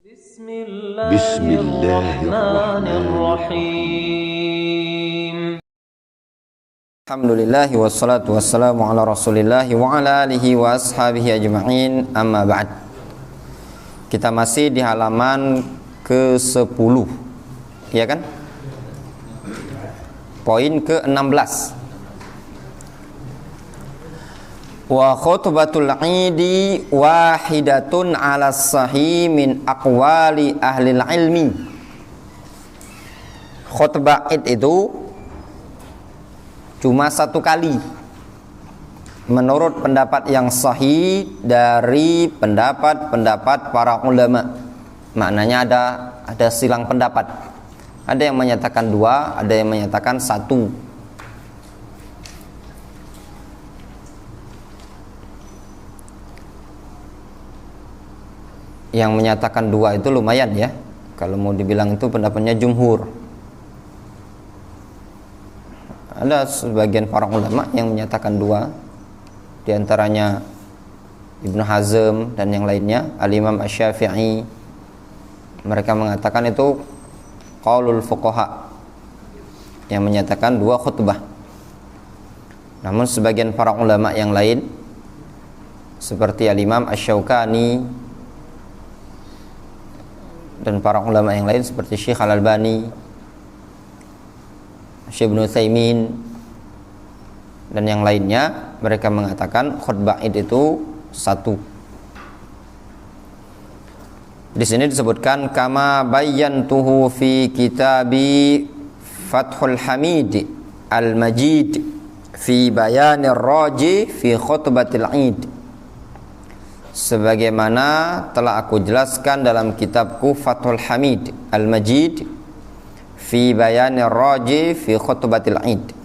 Bismillahirrahmanirrahim. Alhamdulillahi wassalatu wassalamu ala rasulillahi wa ala alihi wa ashabihi ajma'in, amma ba'd. Kita masih di halaman ke-10, ya kan? Poin ke-16. Wa khutbatul idi wahidatun ala sahih min aqwali ahlil ilmi. Khutbah id itu cuma satu kali menurut pendapat yang sahih dari pendapat-pendapat para ulama. Maknanya ada silang pendapat. Ada yang menyatakan dua, ada yang menyatakan satu. Yang menyatakan dua itu lumayan ya. Kalau mau dibilang itu pendapatnya jumhur. Ada sebagian para ulama yang menyatakan dua, di antaranya Ibnu Hazm dan yang lainnya, Al-Imam Asy-Syafi'i. Mereka mengatakan itu qaulul fuqaha, yang menyatakan dua khutbah. Namun sebagian para ulama yang lain seperti Al-Imam Asy-Syaukani dan para ulama yang lain seperti Syekh Al-Albani, Syekh Ibnu Utsaimin dan yang lainnya, mereka mengatakan khutbah id itu satu. Di sini disebutkan kama bayyantuhu fi kitabi Fathul Hamid Al-Majid fi bayanir raji fi khutbatil id, sebagaimana telah aku jelaskan dalam kitabku Fathul Hamid Al-Majid fi bayanir raji fi khutbatil id.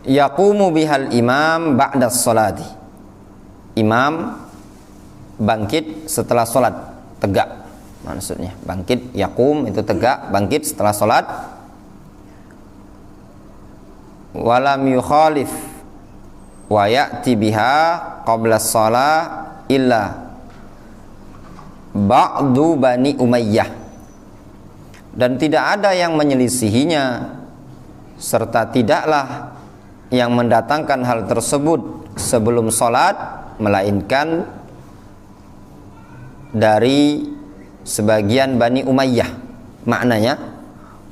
Yaqumu bihal imam ba'da sholati. Imam bangkit setelah sholat, tegak maksudnya. Bangkit, yaqum itu tegak, bangkit setelah sholat. Walam yukhalif wa ya'ti biha qabla shalah illa ba'du Bani Umayyah, dan tidak ada yang menyelisihinya serta tidaklah yang mendatangkan hal tersebut sebelum sholat melainkan dari sebagian Bani Umayyah. Maknanya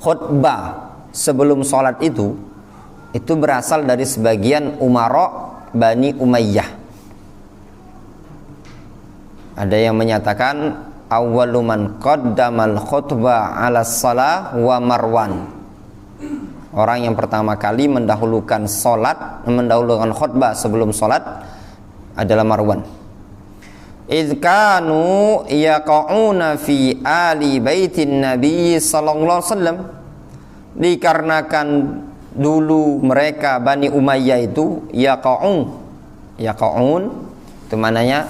khutbah sebelum sholat itu berasal dari sebagian umara Bani Umayyah. Ada yang menyatakan awwalu man qaddamal khutbah 'ala shalah wa Marwan. Orang yang pertama kali mendahulukan khutbah sebelum salat adalah Marwan. Idz kanu yaqauna fi ali baitin nabi sallallahu alaihi wasallam, dikarenakan dulu mereka Bani Umayyah itu yaqaun itu maknanya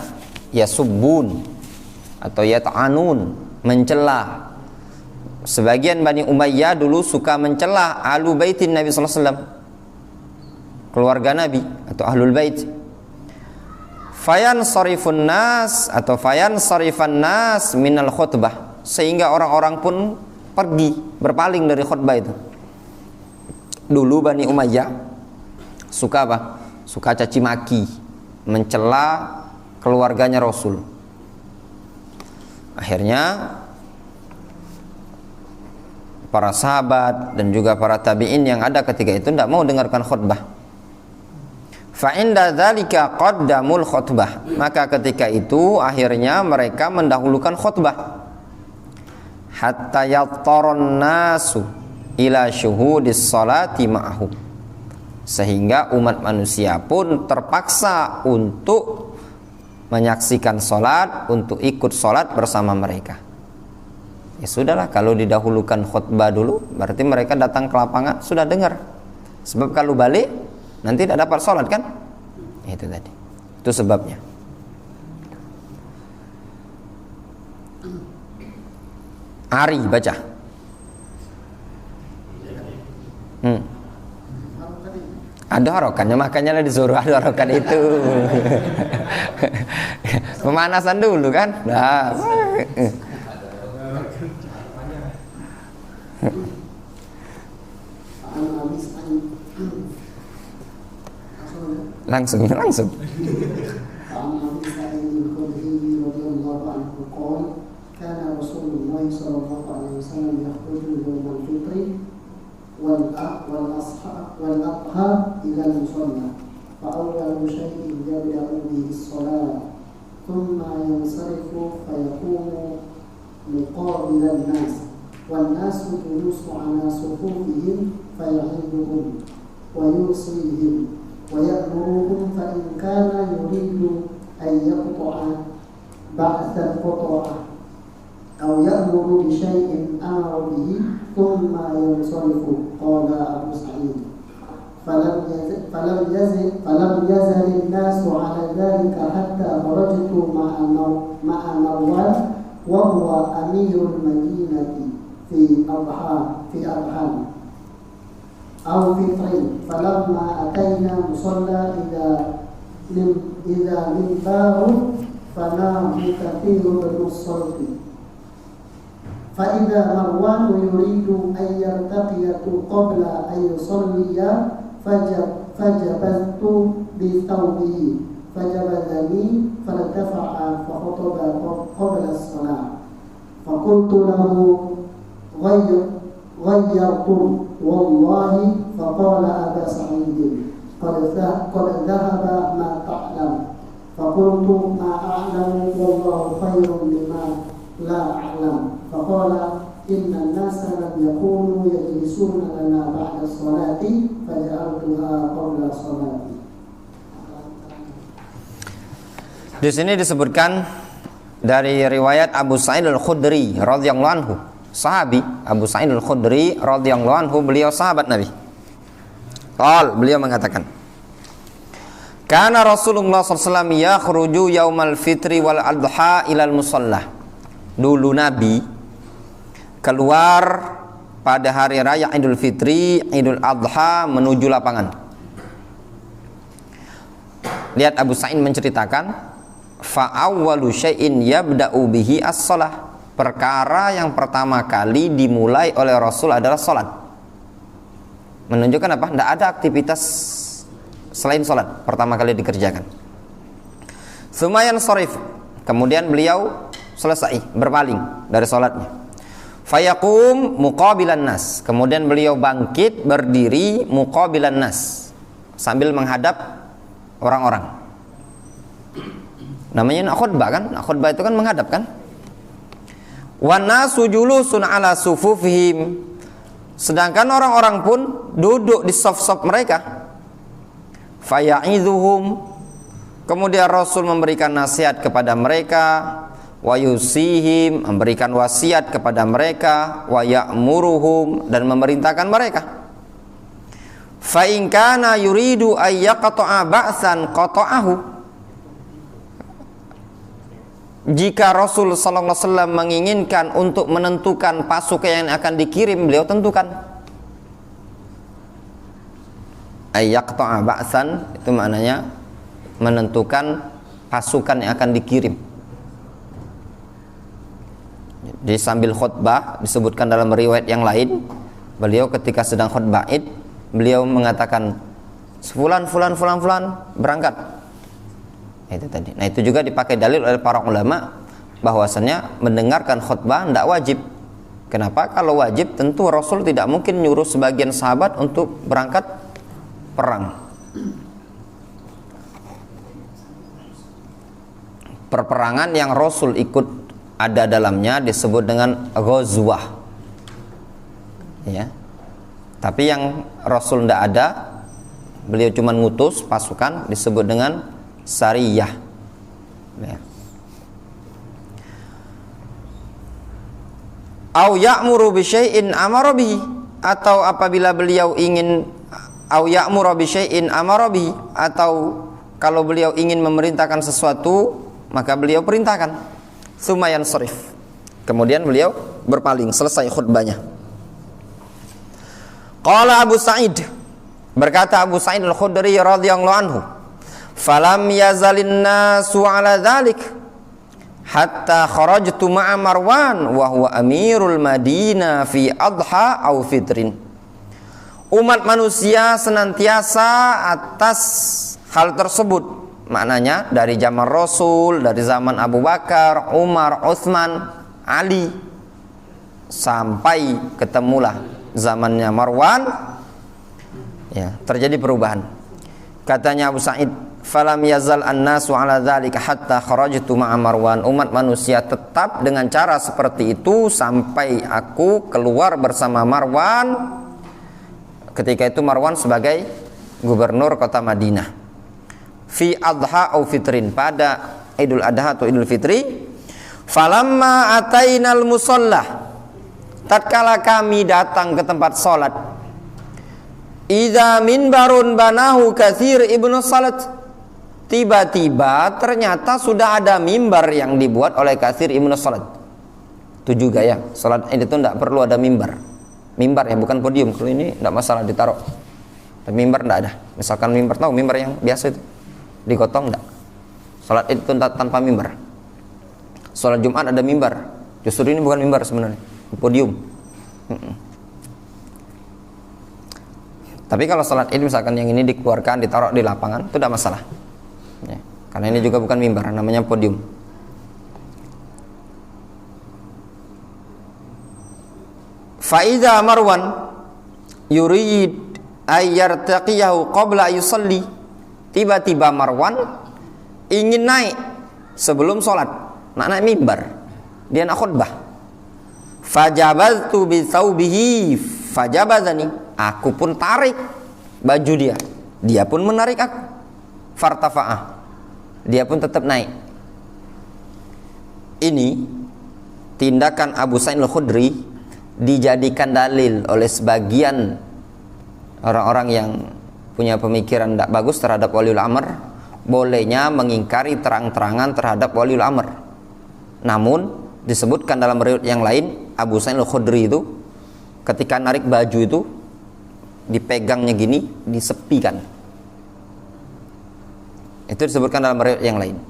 yasubbun atau yata'anun, mencela. Sebagian Bani Umayyah dulu suka mencela ahlu baitin Nabi sallallahu alaihi wasallam, keluarga Nabi atau ahlul bait. Fayan sarifun nas atau fayan sarifan nas minal khutbah, sehingga orang-orang pun pergi, berpaling dari khutbah itu. Dulu Bani Umayyah suka apa? Suka caci maki, mencela keluarganya Rasul. Akhirnya para sahabat dan juga para tabi'in yang ada ketika itu tidak mau dengarkan khutbah. Fa inda dzalika qaddamul khutbah, maka ketika itu akhirnya mereka mendahulukan khutbah. Hatta yattaron nasu ila syuhudis salati ma'ahu, sehingga umat manusia pun terpaksa untuk menyaksikan salat, untuk ikut salat bersama mereka. Ya sudahlah, kalau didahulukan khutbah dulu berarti mereka datang ke lapangan sudah dengar. Sebab kalau balik nanti tidak dapat salat kan? Itu tadi. Itu sebabnya. Ari baca. Ada harokannya, makanya disuruh ada harokan itu. Pemanasan dulu kan. Nah. Langsung. كان رسول الله صلى الله عليه وسلم يخرج يوم الفطر والأضحى إلى المصلى فأول شيء يبدأ به الصلاة ثم ينصرف فيقوم مقابل الناس والناس جلوس على صفوفهم فيعظهم ويوصيهم ويأمرهم فإن كان يريد أن يقطع بعثا قطعه أو يأمر بشيء أمر به ثم ينصرف. قال أبو سعيد فلم يزل الناس على ذلك حتى خرجت مع مروان وهو أمير المدينة في أضحى أو فطر فلما أتينا مصلى إذا منبار فنام كثير من الصوت فإذا مروان يريد أن يرتقي قبل أن يصلي فجبذت بثوبه فجبذني فارتفع فخطب قبل الصلاة فقلت له غيرت والله فقال أبا سعيد قد ذهب ما تعلم فقلت ما أعلم والله خير مما لا أعلم فقال إن الناس لم يكونوا يجلسون لنا بعد الصلاة فجعلتها قبل الصلاة. Di sini disebutkan dari riwayat Abu Sa'id Al-Khudri radhiyallahu anhu, sahabi Abu Sa'id Al-Khudri radhiyallahu anhu, beliau sahabat Nabi. Beliau mengatakan, Kana Rasulullah SAW yakhruju yaumal fitri wal adha ilal musalla. Dulu Nabi keluar pada hari raya Idul Fitri, Idul Adha menuju lapangan. Lihat Abu Sa'id menceritakan, fa awwalu syai'in yabda'u bihi as-shalah. Perkara yang pertama kali dimulai oleh Rasul adalah salat. Menunjukkan apa? Tidak ada aktivitas selain salat pertama kali dikerjakan. Sumayan sharif. Kemudian beliau selesai berpaling dari salatnya. Fayaqum muqabilan nas. Kemudian beliau bangkit berdiri muqabilan nas, sambil menghadap orang-orang. Namanya khutbah kan? Khutbah itu kan menghadap kan? Wan nasu julusun ala sufufihim. Sedangkan orang-orang pun duduk di saf-saf mereka. Faya'idhuhum. Kemudian Rasul memberikan nasihat kepada mereka, wa yusihim, memberikan wasiat kepada mereka, wa ya'muruhum, dan memerintahkan mereka. Fa in kana yuridu ay yaqta'a ba'san qata'ahu. Jika Rasul sallallahu alaihi wasallam menginginkan untuk menentukan pasukan yang akan dikirim, beliau tentukan. Ay yaqta'a ba'san itu maknanya menentukan pasukan yang akan dikirim. Jadi sambil khutbah, disebutkan dalam riwayat yang lain, beliau ketika sedang khutbah Id, beliau mengatakan fulan berangkat. Itu tadi. Nah, itu juga dipakai dalil oleh para ulama bahwasannya mendengarkan khutbah tidak wajib. Kenapa? Kalau wajib tentu Rasul tidak mungkin nyuruh sebagian sahabat untuk berangkat perang. Perperangan yang Rasul ikut ada dalamnya disebut dengan ghazwah, ya. Tapi yang Rasul tidak ada, beliau cuma ngutus pasukan, disebut dengan sariyah, ya. Au ya'muru bi syai'in amara bihi, atau apabila beliau ingin au ya'muru bi syai'in amara bihi, atau kalau beliau ingin memerintahkan sesuatu maka beliau perintahkan. Sumayan sharif. Kemudian beliau berpaling, selesai khutbahnya. Qala Abu Sa'id, Berkata Abu Sa'id Al-Khudri radhiyallahu anhu, "Falam yazalin nasu 'ala dzalik hatta kharajtu ma'a Marwan wa huwa amirul Madinah fi adha au fitrin." Umat manusia senantiasa atas hal tersebut. Maknanya dari zaman Rasul, dari zaman Abu Bakar, Umar, Utsman, Ali, sampai ketemulah zamannya Marwan, ya, terjadi perubahan. Katanya Abu Sa'id, "Falam yazal an-nasu 'ala dzalika hatta kharajtu ma'a Marwan." Umat manusia tetap dengan cara seperti itu sampai aku keluar bersama Marwan. Ketika itu Marwan sebagai gubernur kota Madinah. Fi adha au fitrin, pada Idul Adha atau Idul Fitri. Falamma atainal musalla, tatkala kami datang ke tempat salat, idza minbarun banahu Katsir ibnu Salat, tiba-tiba ternyata sudah ada mimbar yang dibuat oleh Katsir ibnu Salat. Itu juga ya, salat itu tidak perlu ada mimbar. Mimbar ya, bukan podium. Kalau ini tidak masalah ditaruh. Tapi mimbar tidak ada. Misalkan mimbar, tahu mimbar yang biasa itu digotong, tidak. Salat itu tanpa mimbar. Salat Jumat ada mimbar. Justru ini bukan mimbar sebenarnya, podium. Tapi kalau salat Id misalkan yang ini dikeluarkan, ditaruh di lapangan, itu tidak masalah ya, karena ini juga bukan mimbar, namanya podium. Faiza Marwan yurid ayyartaqiyahu qabla yusalli, tiba-tiba Marwan ingin naik sebelum sholat, nak naik mimbar, dia nak khutbah. Fajabaztu bi thawbihi fajabazani, aku pun tarik baju dia, dia pun menarik aku. Fartafa'ah, dia pun tetap naik. Ini tindakan Abu Sa'id Al-Khudri dijadikan dalil oleh sebagian orang-orang yang punya pemikiran tidak bagus terhadap waliul amr, bolehnya mengingkari terang-terangan terhadap waliul amr. Namun disebutkan dalam riwayat yang lain, Abu Sa'id Al-Khudri itu ketika narik baju itu dipegangnya gini, disepikan. Itu disebutkan dalam riwayat yang lain.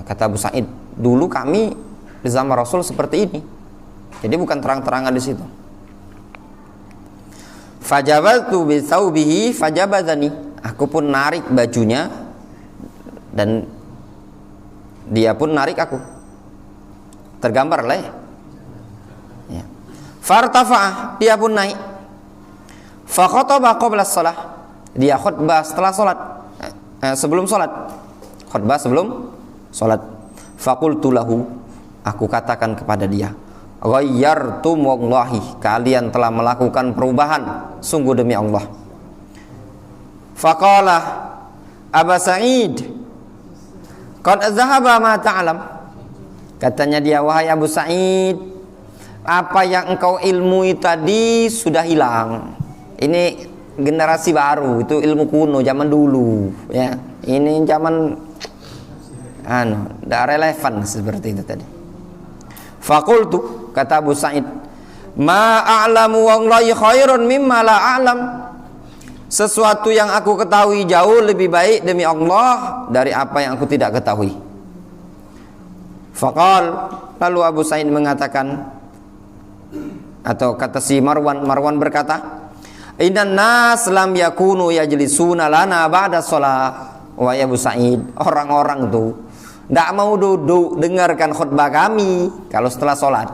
Kata Abu Sa'id, dulu kami di zaman Rasul seperti ini. Jadi bukan terang-terangan di situ. Fajabatu bi thawbihi fajabadani, aku pun narik bajunya dan dia pun narik aku. Tergambar lah ya. Fartafa'ah, dia pun naik. Fa khataba qabla shalah, dia khutbah setelah salat, sebelum salat. Khutbah sebelum salat. Faqultu lahu, aku katakan kepada dia, ghayyartum wallahi, kalian telah melakukan perubahan sungguh demi Allah. Faqala Aba Sa'id qad zahaba ma ta'lam, katanya dia, wahai Abu Sa'id, apa yang engkau ilmui tadi sudah hilang. Ini generasi baru, itu ilmu kuno zaman dulu ya. Ini zaman tidak relevan seperti itu tadi. Faqultu, kata Abu Sa'id, ma a'lamu wallahi khairun mimma la a'lam, sesuatu yang aku ketahui jauh lebih baik demi Allah dari apa yang aku tidak ketahui. Faqal, lalu Abu Sa'id mengatakan, atau kata si Marwan berkata, innan nas lam yakunu yajlisuna lana ba'da shalah. Wahai Abu Sa'id, orang-orang tuh tidak mau duduk dengarkan khutbah kami kalau setelah sholat.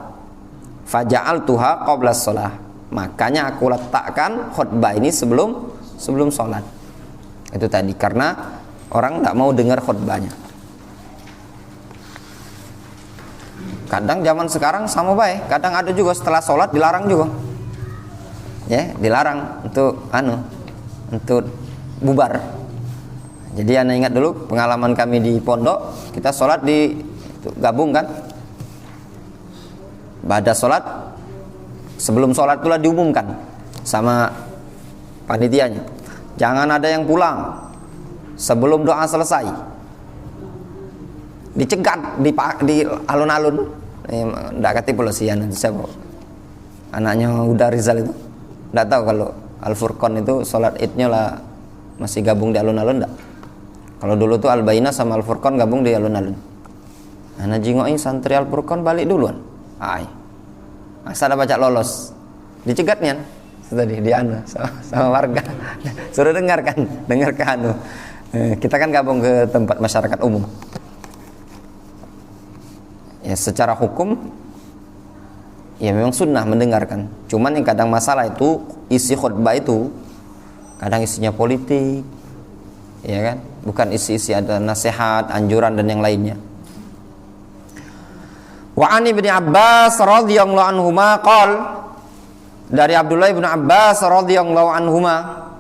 Faja'altuha qabla sholah, makanya aku letakkan khutbah ini sebelum sholat. Itu tadi karena orang tidak mau dengar khutbahnya. Kadang zaman sekarang sama baik, kadang ada juga setelah sholat dilarang juga. Ya, dilarang untuk bubar. Jadi anda ingat dulu pengalaman kami di pondok, kita sholat gabung kan, ba'da sholat, sebelum sholat itulah diumumkan sama panitianya, jangan ada yang pulang sebelum doa selesai, dicegat di alun-alun. Tidak kati polisian, siapa anaknya udah Rizal itu, tidak tahu kalau Al-Furqan itu sholat idnya lah masih gabung di alun-alun enggak? Kalau dulu tuh Al-Bayyinah sama Al-Furqan gabung di alun-alun. Nah jingoi santri Al-Furqan balik duluan. Ai. Asal ada baca lolos. Dicegatnya tadi di anu sama warga. Suruh dengarkan anu. Kita kan gabung ke tempat masyarakat umum. Ya secara hukum ya memang sunnah mendengarkan. Cuman yang kadang masalah itu isi khutbah itu kadang isinya politik, ya kan? Bukan isi-isi ada nasihat, anjuran dan yang lainnya. Wa an Ibnu Abbas radhiyallahu anhuma qol, dari Abdullah bin Abbas radhiyallahu anhuma,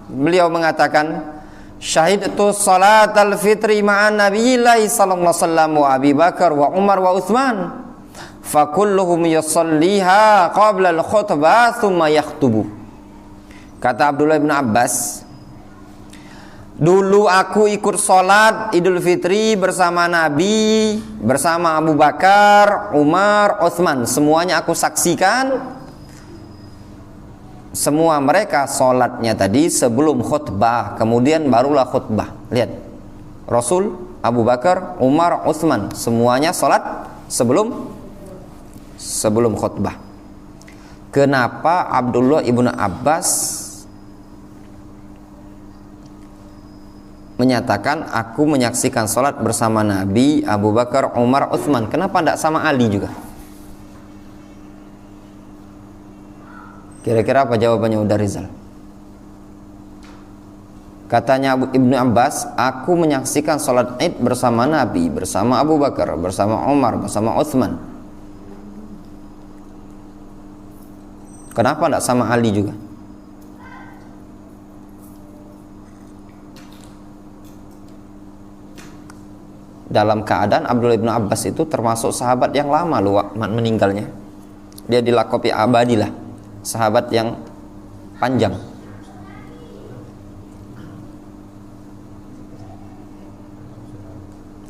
beliau mengatakan, syahidtu salatal fitri ma'an Nabiyillahi sallallahu alaihi wasallam wa Abi Bakar wa Umar wa Utsman fa kulluhum yusalliha qabla al-khutbah thumma yakhtubu. Kata Abdullah bin Abbas, dulu aku ikut sholat Idul Fitri bersama Nabi, bersama Abu Bakar, Umar, Utsman. Semuanya aku saksikan. Semua mereka sholatnya tadi sebelum khutbah, kemudian barulah khutbah. Lihat, Rasul, Abu Bakar, Umar, Utsman, semuanya sholat sebelum khutbah. Kenapa Abdullah ibnu Abbas menyatakan aku menyaksikan sholat bersama Nabi, Abu Bakar, Umar, Utsman? Kenapa tidak sama Ali juga? Kira-kira apa jawabannya Uda Rizal? Katanya Ibnu Abbas, aku menyaksikan sholat Id bersama Nabi, bersama Abu Bakar, bersama Umar, bersama Utsman. Kenapa tidak sama Ali juga? Dalam keadaan Abdullah bin Abbas itu termasuk sahabat yang lama loh meninggalnya. Dia dilakopi abadilah, sahabat yang panjang.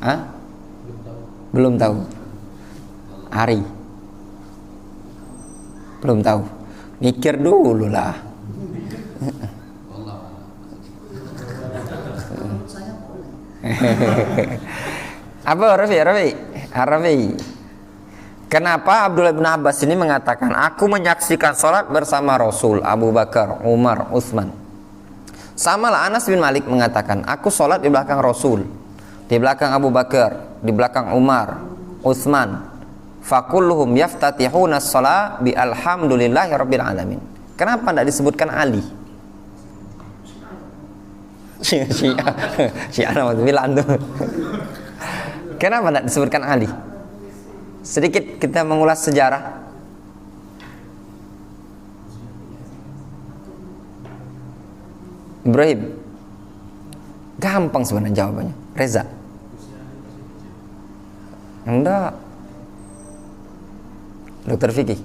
Hah? Belum tahu. Hari. Belum tahu. Mikir dulu lah. Apa Rafi? Kenapa Abdullah bin Abbas ini mengatakan aku menyaksikan sholat bersama Rasul, Abu Bakar, Umar, Utsman? Sama lah Anas bin Malik mengatakan aku sholat di belakang Rasul, di belakang Abu Bakar, di belakang Umar, Utsman. Fakulluhum yaftatihuna shalah bi alhamdulillahi rabbil alamin. Kenapa tidak disebutkan Ali? Syiah nama bilang tuh. Kenapa tidak disebutkan Ali? Sedikit kita mengulas sejarah. Ibrahim, gampang sebenarnya jawabannya. Reza, enggak. Dokter Vicky.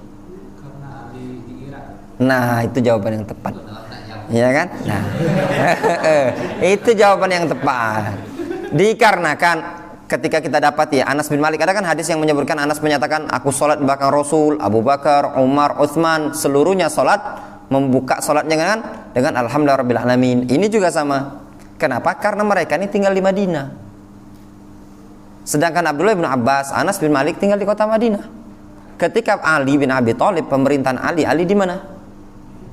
Karena Ali di Irak. Nah, itu jawaban yang tepat. Iya kan? Nah, itu jawaban yang tepat. Dikarenakan ketika kita dapat ya Anas bin Malik, ada kan hadis yang menyebutkan Anas menyatakan aku sholat di belakang Rasul, Abu Bakar, Umar, Utsman, seluruhnya sholat, membuka sholatnya dengan alhamdulillah rabbil alamin. Ini juga sama. Kenapa? Karena mereka ini tinggal di Madinah. Sedangkan Abdullah bin Abbas, Anas bin Malik tinggal di kota Madinah. Ketika Ali bin Abi Thalib, pemerintahan Ali di mana?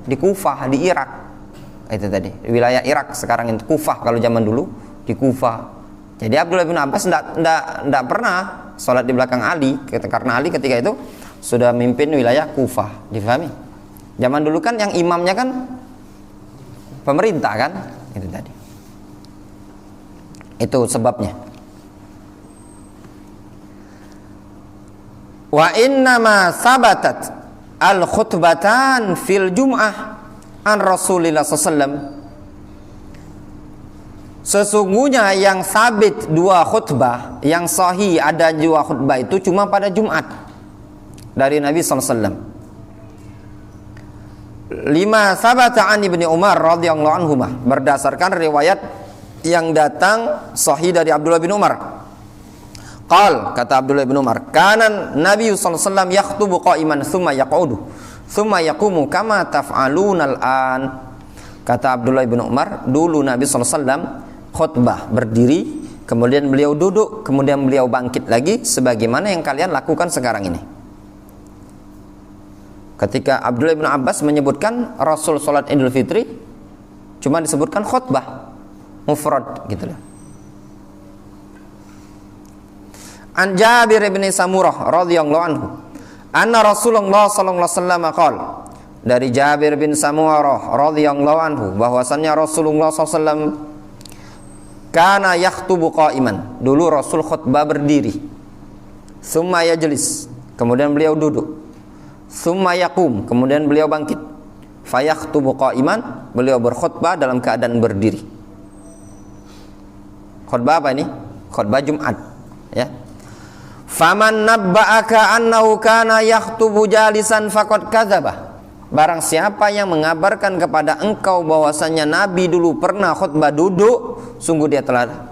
Di Kufah, di Irak. Itu tadi, wilayah Irak sekarang itu Kufah, kalau zaman dulu di Kufah. Jadi Abdullah bin Abbas tidak pernah sholat di belakang Ali, karena Ali ketika itu sudah mimpin wilayah Kufah. Difahami? Zaman dulu kan yang imamnya kan pemerintah kan, itu tadi. Itu sebabnya. Wa innama sabatat al khutbatan fil jum'ah an Rasulillah SAW. Sesungguhnya yang sabit dua khutbah, yang sahih ada dua khutbah itu cuma pada Jumat dari Nabi SAW. Lima sabata an Ibni Umar radhiyallahu anhu, berdasarkan riwayat yang datang sahih dari Abdullah bin Umar. Qal, kata Abdullah bin Umar, kanan Nabi sallallahu alaihi wasallam yakhtubu qa'iman thumma yaqudu thumma yaqumu kama taf'aluna al-an. Kata Abdullah bin Umar, dulu Nabi SAW khutbah berdiri, kemudian beliau duduk, kemudian beliau bangkit lagi, sebagaimana yang kalian lakukan sekarang ini. Ketika Abdullah bin Abbas menyebutkan Rasul sholat Idul Fitri, cuma disebutkan khutbah mufrad gitu loh. An Jabir bin Samurah radhiyallahu anhu, anna Rasulullah sallallahu alaihi wasallam qala, dari Jabir bin Samurah radhiyallahu anhu bahwasannya Rasulullah SAW kana yakhtubu qa'iman, dulu Rasul khutbah berdiri, summa yajlis, kemudian beliau duduk, summa yaqum, kemudian beliau bangkit, fayakhtubu qa'iman, beliau berkhutbah dalam keadaan berdiri. Khutbah apa ini? Khutbah Jumat, ya. Faman nabba'aka annahu kana yakhtubu jalisan faqad kadzaba. Barang siapa yang mengabarkan kepada engkau bahwasanya Nabi dulu pernah khutbah duduk, sungguh dia telah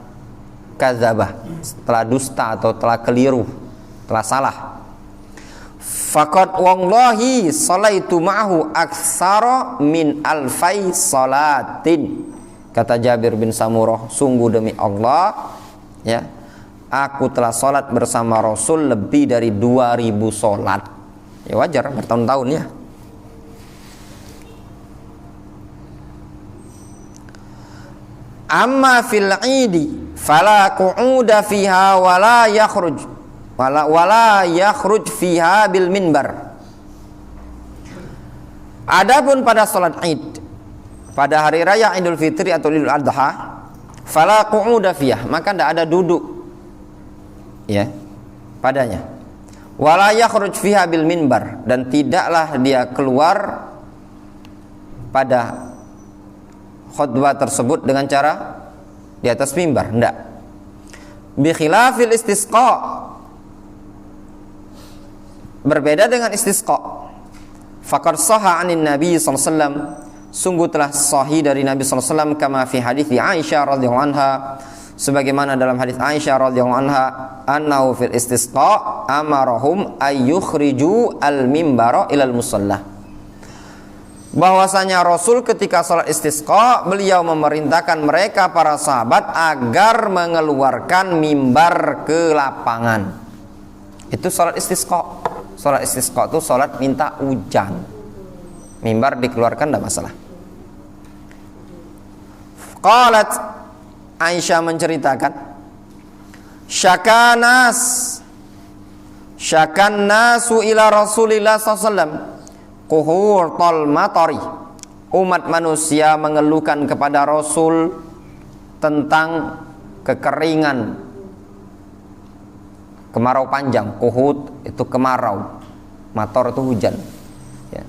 kadzabah, telah dusta atau telah keliru, telah salah. Faqad wallahi salaitu ma'ahu aktsara min alfai salatin. Kata Jabir bin Samurah, sungguh demi Allah, ya, aku telah sholat bersama Rasul lebih dari 2000 sholat. Ya wajar, bertahun-tahun ya. Amma fil idi fala qu'uda fiha wala yakhruj wala yakhruj fiha bil minbar. Adapun pada sholat Id, pada hari raya Idul Fitri atau Idul Adha, fala qu'uda fiha, maka tidak ada duduk, ya, padanya. Wala yakhruj fiha bil minbar, dan tidaklah dia keluar pada khutbah tersebut dengan cara di atas mimbar, enggak. Bi khilafil istisqa, berbeda dengan istisqa. Faqad sahha 'anin Nabi sallallahu alaihi wasallam, sungguh telah sahih dari Nabi sallallahu alaihi wasallam, kama fi hadits Aisyah radhiyallahu anha, sebagaimana dalam hadis Aisyah radhiyallahu anha, annahu fil istisqa amarahum ayyukhriju al mimbara ilal musalla. Bahwasanya Rasul ketika sholat istisqa, beliau memerintahkan mereka para sahabat agar mengeluarkan mimbar ke lapangan. Itu sholat istisqa. Sholat istisqa itu sholat minta hujan. Mimbar dikeluarkan tidak masalah. Qalat, Aisyah menceritakan, syakan nasu ila Rasulillah SAW kuhurtal matari. Umat manusia mengeluhkan kepada Rasul tentang kekeringan, kemarau panjang. Kuhut itu kemarau, mator itu hujan, ya.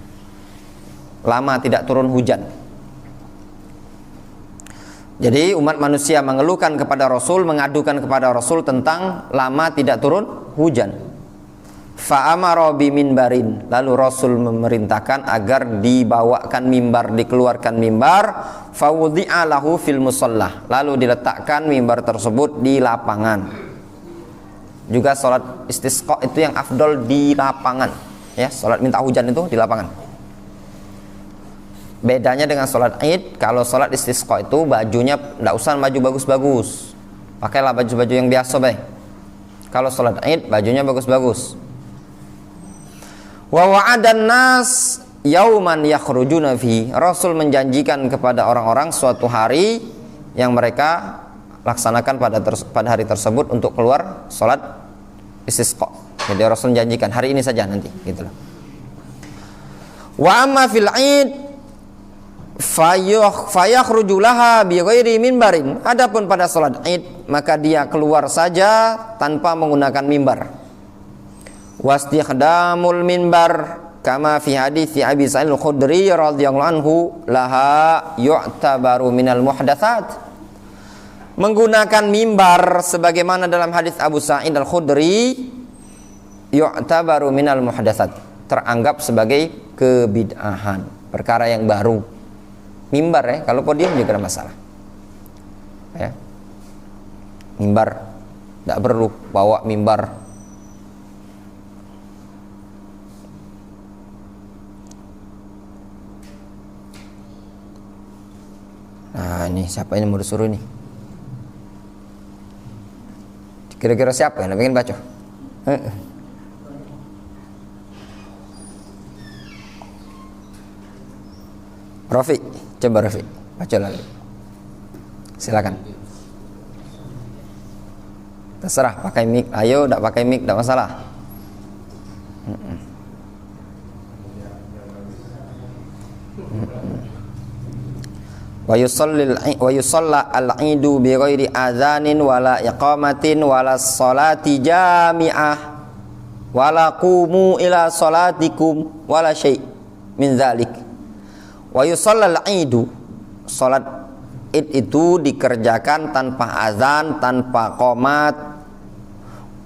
Lama tidak turun hujan. Jadi umat manusia mengeluhkan kepada Rasul, mengadukan kepada Rasul tentang lama tidak turun hujan. Fa'amara bi minbarin, lalu Rasul memerintahkan agar dibawakan mimbar, dikeluarkan mimbar. Fawudi'a lahu fil musalla, lalu diletakkan mimbar tersebut di lapangan. Juga sholat istisqa itu yang afdol di lapangan, ya, sholat minta hujan itu di lapangan. Bedanya dengan sholat Id, kalau sholat istisqa itu bajunya tidak usah baju bagus-bagus, pakailah baju-baju yang biasa baik. Kalau sholat Id bajunya bagus-bagus. Wa wa'adan nas yauman yakhrujuna fi, Rasul menjanjikan kepada orang-orang suatu hari yang mereka laksanakan pada hari tersebut untuk keluar sholat istisqa. Jadi Rasul menjanjikan hari ini saja nanti, gitu loh. Wa amma fil Id fayakhruju laha bi ghairi minbarin. Adapun pada salat Id, maka dia keluar saja tanpa menggunakan mimbar. Wastikhdamul minbar kama fi hadits Abi Sa'id Al-Khudri radhiyallahu anhu laha yu'tabaru minal muhdatsat. Menggunakan mimbar sebagaimana dalam hadis Abu Sa'id Al-Khudri, yu'tabaru minal muhdatsat, teranggap sebagai kebid'ahan, perkara yang baru. Mimbar, ya, kalau podium juga ada masalah, ya. Mimbar tidak perlu bawa mimbar. Nah, ini siapa ini mau disuruh nih? Kira-kira siapa yang pengen baca? Rafi, coba Rafi, baca lagi. Silakan. Terserah, pakai mic. Ayo, tidak pakai mic, tidak masalah. Wa yusalla al-idu bi ghairi adzanin wala iqamatin wala sholati jami'ah wala qumu ila salatikum wala syai' min dzalik. Wa yusalla al-idu, salat id itu dikerjakan tanpa azan, tanpa qomat,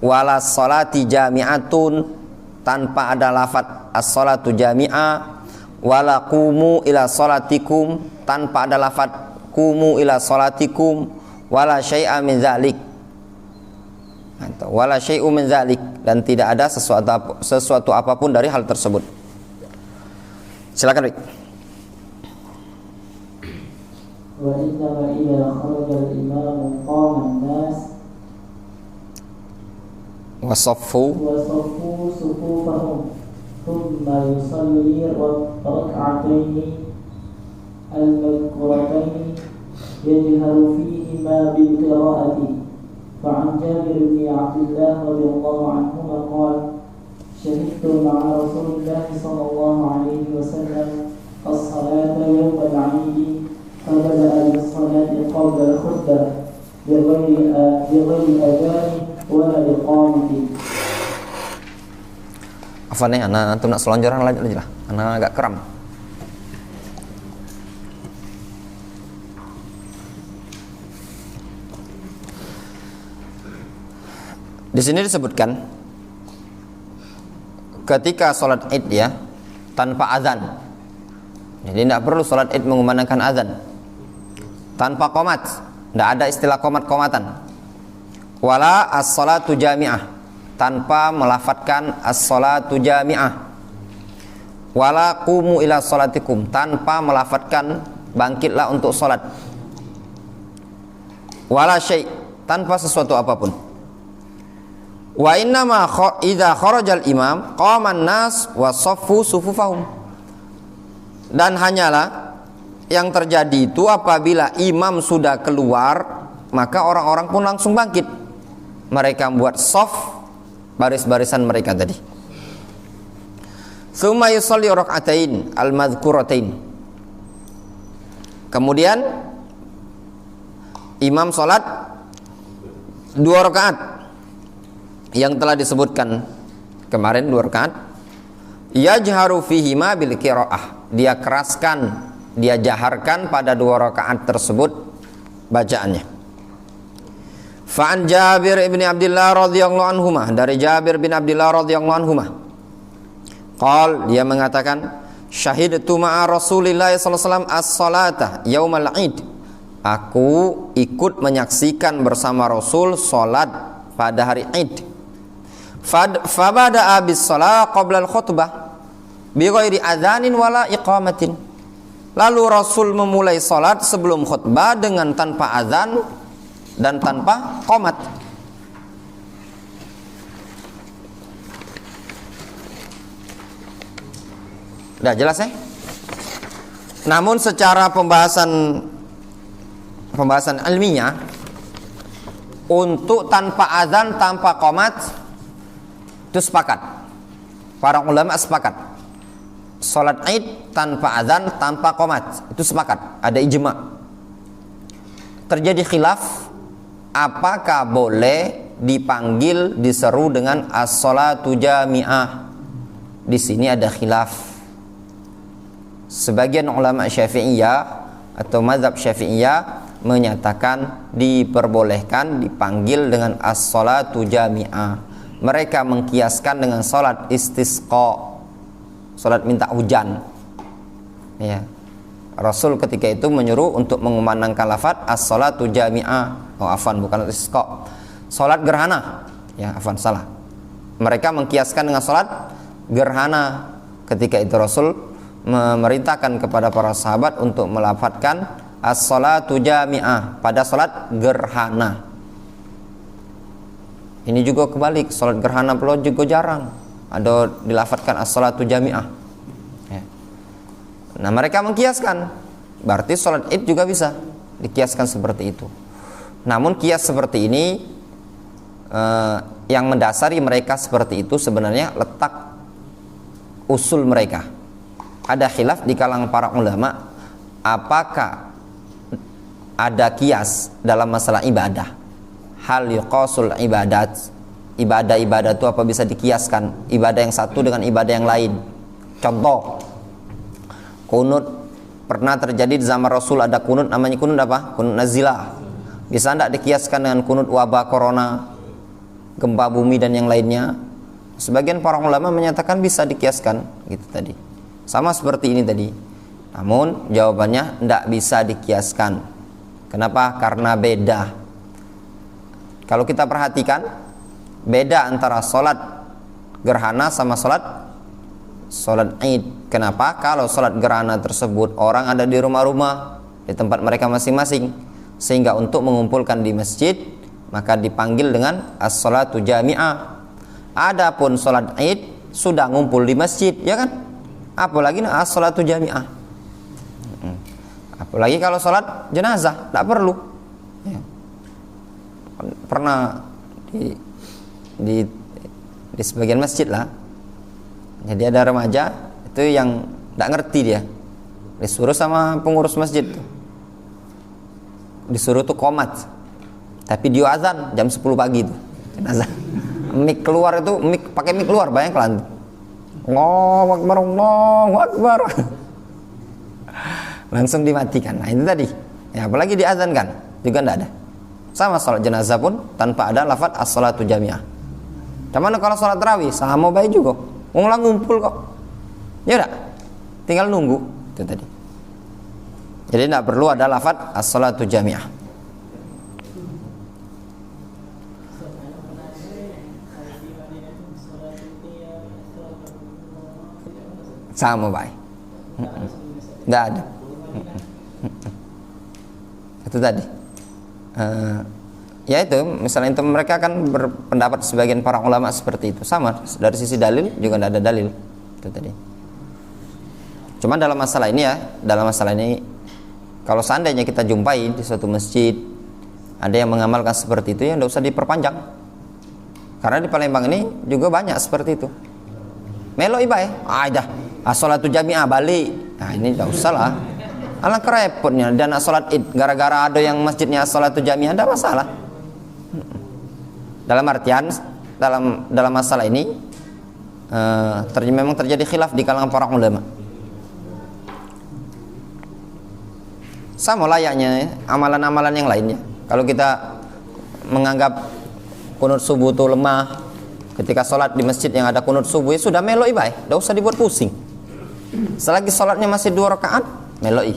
wala sholati jami'atun, tanpa ada lafaz as-sholatu jami'ah, wala qumu ila salatikum, tanpa ada lafaz qumu ila salatikum, wala syai'a min dzalik, atau wala syai'u min dzalik, dan tidak ada sesuatu apapun dari hal tersebut. Silakan Rik. Wa innama idza kharaja al-imamu qama an-nas wa saffu sufufahum thumma yusalli rak'atayn al-madhkuratayn yajharu fihima bil qira'ati. Fa'an Jabir bin Abdullah radhiyallahu anhuma qala shahidtu ma'a Rasulillah sallallahu alaihi wasallam as-salata yawm al-'id فبدأ بالصلاة قبل الخطبة بغير أذان ولا إقامة. Apa nih, anak antum nak selonjoran lagi lah, anak agak kram. Di sini disebutkan ketika sholat id ya tanpa azan, jadi tidak perlu sholat id mengumandangkan azan, tanpa qomat, tidak ada istilah qomat-qomatan, wala as-sholatu jami'ah, tanpa melafatkan as-sholatu jami'ah, wala qumu ila sholatikum, tanpa melafatkan bangkitlah untuk sholat, wala syai', tanpa sesuatu apapun. Wa innama idza kharajal imam qama an-nas wa saffu sufufahum, dan hanyalah yang terjadi itu apabila imam sudah keluar, maka orang-orang pun langsung bangkit. Mereka membuat shaf, baris-barisan mereka tadi. Tsumma yusalli rak'atain al-madhkuratain. Kemudian imam salat 2 rakaat yang telah disebutkan kemarin, 2 rakaat. Yajharu fihima bil qiraah, dia keraskan, dia jaharkan pada 2 rakaat tersebut bacaannya. Fa'an Jabir bin Abdullah radhiyallahu anhuma, dari Jabir bin Abdullah radhiyallahu anhuma, qal, dia mengatakan, syahidtu ma'a Rasulillah sallallahu alaihi wasallam as-salata yaumal id, aku ikut menyaksikan bersama Rasul salat pada hari Id. Fabada'a bis-shalah qabla al-khutbah bi ghairi adzanin wala iqamatin. Lalu Rasul memulai salat sebelum khutbah dengan tanpa azan dan tanpa qomat. Udah jelas ya? Namun secara pembahasan ilmiah, untuk tanpa azan, tanpa qomat itu sepakat. Para ulama sepakat. Salat Id tanpa azan, tanpa qomat itu sepakat, ada ijma. Terjadi khilaf, apakah boleh dipanggil, diseru dengan as-sholatu jami'ah? Di sini ada khilaf. Sebagian ulama Syafi'iyah atau mazhab Syafi'iyah menyatakan diperbolehkan dipanggil dengan as-sholatu jami'ah. Mereka mengkiaskan dengan salat istisqa, salat minta hujan. Ya. Rasul ketika itu menyuruh untuk mengumandangkan lafaz as-sholatu jami'ah. Oh, afwan, bukan istisqa. Salat gerhana. Ya, afwan, salah. Mereka mengkiaskan dengan salat gerhana. Ketika itu Rasul memerintahkan kepada para sahabat untuk melafadzkan as-salatu jami'ah, pada salat gerhana. Ini juga kebalik, salat gerhana pula juga jarang ada dilafadzkan as-salatu jami'ah. Ya. Nah, mereka mengkiaskan, berarti salat Id juga bisa dikiaskan seperti itu. Namun kias seperti ini yang mendasari mereka seperti itu sebenarnya letak usul mereka. Ada khilaf di kalangan para ulama, apakah ada kias dalam masalah ibadah. Hal yuqasul ibadat, ibadah-ibadah itu apa bisa dikiaskan ibadah yang satu dengan ibadah yang lain. Contoh, kunut pernah terjadi di zaman Rasul, ada kunut namanya kunut apa? Kunut nazilah. Bisa tidak dikiaskan dengan kunut wabah corona, gempa bumi dan yang lainnya? Sebagian para ulama menyatakan bisa dikiaskan, gitu tadi. Sama seperti ini tadi. Namun jawabannya tidak bisa dikiaskan. Kenapa? Karena beda. Kalau kita perhatikan, beda antara sholat gerhana sama sholat Id. Kenapa? Kalau sholat gerhana tersebut orang ada di rumah-rumah, di tempat mereka masing-masing, sehingga untuk mengumpulkan di masjid maka dipanggil dengan as-sholatu jami'ah. Adapun sholat Id sudah ngumpul di masjid, ya kan? Apalagi as-sholatu jami'ah. Apalagi kalau sholat jenazah, tidak perlu. Ya. Pernah di sebagian masjid lah. Jadi ada remaja itu yang tidak ngerti dia, disuruh sama pengurus masjid tuh. Disuruh tuh qomat, tapi dia azan jam 10 pagi tuh jenazah. Mik keluar itu, pakai mik keluar, bayangkan. Allahu Akbar, Allahu Akbar. Langsung dimatikan. Nah itu tadi. Ya, apalagi diazankan juga tidak ada. Sama sholat jenazah pun tanpa ada lafaz as-sholatu jami'ah. Cuman kalau sholat tarawih sama baik juga. Ngulang ngumpul kok. Ya udah. Tinggal nunggu itu tadi. Jadi tidak perlu ada lafaz as-sholatu jami'ah. Sama baik. Tidak ada. Itu tadi. Ya itu, misalnya itu mereka akan berpendapat sebagian para ulama seperti itu. Sama dari sisi dalil juga tidak ada dalil. Itu tadi. Cuma dalam masalah ini ya, dalam masalah ini kalau seandainya kita jumpai di suatu masjid ada yang mengamalkan seperti itu, ya tidak usah diperpanjang. Karena di Palembang ini juga banyak seperti itu. Melo ibai, dah, as-sholatu jami'ah balik. Nah ini tidak usah lah. Alangkah repotnya dan sholat Id gara-gara ada yang masjidnya sholatu jami'ah, tidak masalah. Dalam artian dalam masalah ini memang terjadi khilaf di kalangan para ulama. Sama layaknya amalan-amalan yang lainnya. Kalau kita menganggap kunut subuh itu lemah, ketika sholat di masjid yang ada kunut subuh, ya sudah meloi baik, tidak usah dibuat pusing. Selagi sholatnya masih 2 rakaat, meloi.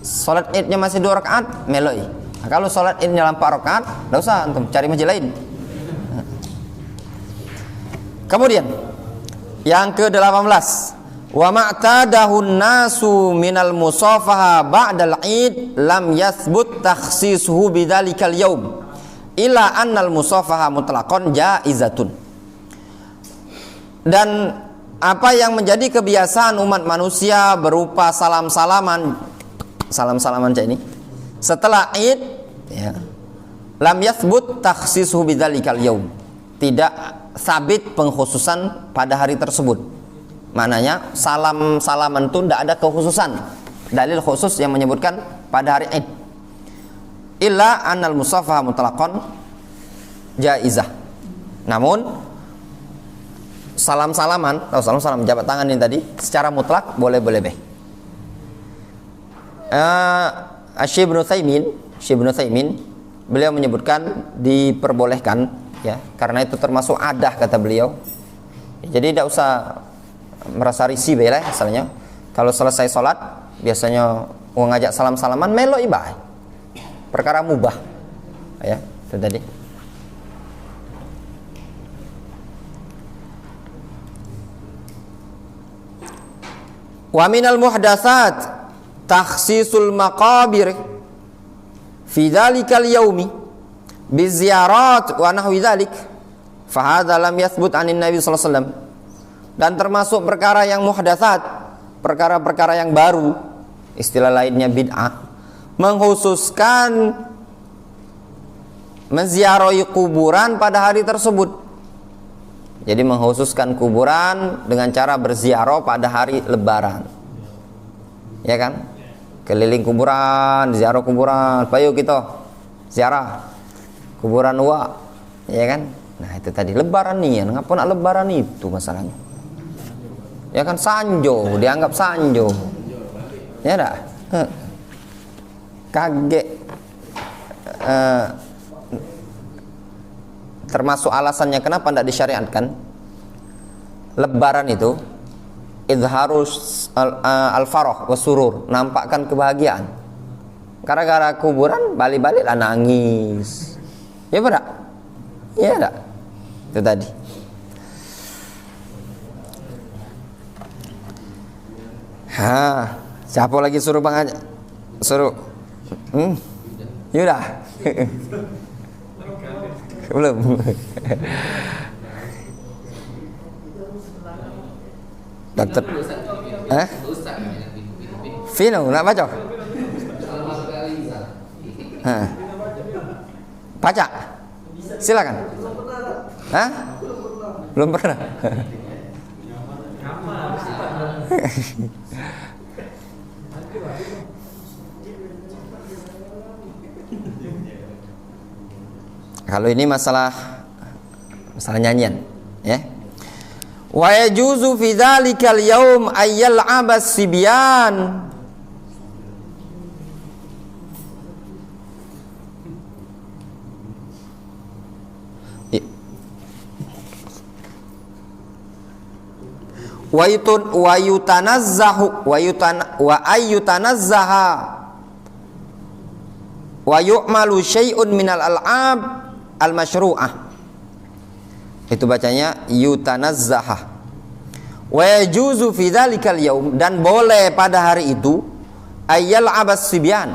Sholat Idnya masih 2 rakaat, meloi. Nah, kalau sholat Idnya 4 rakaat, tidak usah untuk cari masjid lain. Kemudian yang ke-18, wa ma'tadahun nasu minal musafaha ba'dal Id lam yathbut takhsisuhu bidzalikal yaum illa annal musafaha mutlaqan jaizatun. Dan apa yang menjadi kebiasaan umat manusia berupa salam-salaman cak ini setelah Id, ya, lam yathbut takhsisuhu bidzalikal yaum, tidak sabit pengkhususan pada hari tersebut. Maknanya salaman itu tidak ada kekhususan, dalil khusus yang menyebutkan pada hari Id. Illa annal musafaha mutlaqan jaizah. Namun salam jabat tangan ini tadi secara mutlak boleh-boleh beh. Syekh Ibnu Utsaimin beliau menyebutkan diperbolehkan, ya, karena itu termasuk adah kata beliau. Jadi tidak usah merasa risih beh, asalnya kalau selesai sholat biasanya ngajak salam-salaman melo ibah, perkara mubah, ya itu tadi. Wa minal muhdatsat takhsisul maqabir fi dzalikal yaumi bi ziyarat wa nahwi dzalik fa hadza lam yathbut 'anin nabi sallallahu alaihi wasallam. Dan termasuk perkara yang muhdatsat, perkara-perkara yang baru, istilah lainnya bid'ah, mengkhususkan menziarahi kuburan pada hari tersebut. Jadi mengkhususkan kuburan dengan cara berziarah pada hari lebaran. Ya kan? Keliling kuburan, ziarah kuburan. Ayo kita ziarah kuburan wa. Ya kan? Nah, itu tadi lebaran nih. Ngapa nak lebaran itu masalahnya? Ya kan sanjo, dianggap sanjo. Ya enggak? Kaget. Termasuk alasannya kenapa tidak disyariatkan lebaran itu idharus al-farah wasurur, nampakkan kebahagiaan. Gara-gara kuburan balik-balik lah nangis. Ya benar? Ya enggak? Itu tadi. Siapa lagi suruh Bang aja? Suruh. Yaudah. Belum. Dokter. Vino, nak baca? Baca. Silakan. Belum pernah. Kalau ini masalah nyanyian, ya. Wa yajuzu fi dzalikal yaum ayyal abas sibyan. Wa yutanazzahu wa ayyutanazzaha wa yu'malu syai'un minal al'ab al-masyru'ah. Itu bacanya yutanazzaha. Wa yajuzu fi dzalikal yaum, dan boleh pada hari itu ayyal abas sibyan,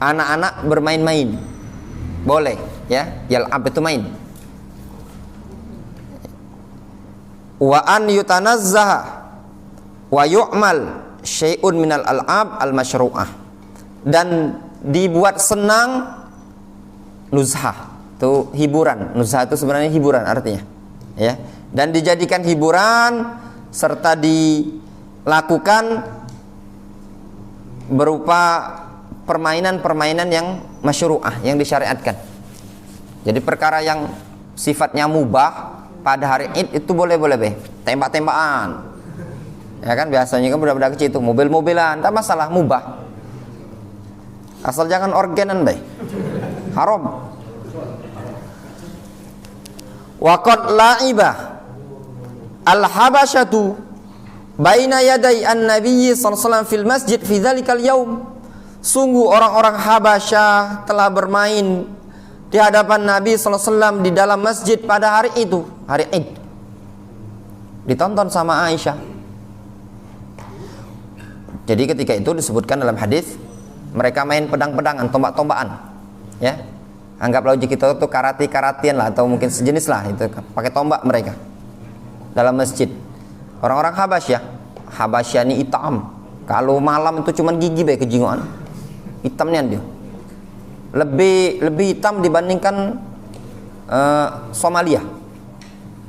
anak-anak bermain-main. Boleh, ya. Yal'ab itu main. Wa an yutanazzaha wa yu'mal syai'un minal al'ab al-masyru'ah, dan dibuat senang nuzhah, itu hiburan. Nuzhah itu sebenarnya hiburan artinya, ya. Dan dijadikan hiburan serta dilakukan berupa permainan-permainan yang masyru'ah, yang disyariatkan. Jadi perkara yang sifatnya mubah pada hari Id itu boleh-boleh be. Tembak-tembakan. Ya kan biasanya kan budak-budak kecil itu mobil-mobilan, tak masalah, mubah. Asal jangan organan be. Haram. Wa qad la'iba al-habasyatu baina yaday an-nabiy sallallahu alaihi wasallam fil masjid fi dzalikal yaum. Sungguh orang-orang Habasyah telah bermain di hadapan Nabi sallallahu alaihi wasallam di dalam masjid pada hari itu, hari Id. Ditonton sama Aisyah. Jadi ketika itu disebutkan dalam hadis mereka main pedang-pedangan, tombak-tombakan. Ya. Anggaplah uji kita itu karate-karatian lah, atau mungkin sejenis lah, itu pakai tombak mereka dalam masjid. Orang-orang Habasyah ini hitam. Kalau malam itu cuman gigi be kejingoan. Hitamnya dia. Lebih hitam dibandingkan Somalia.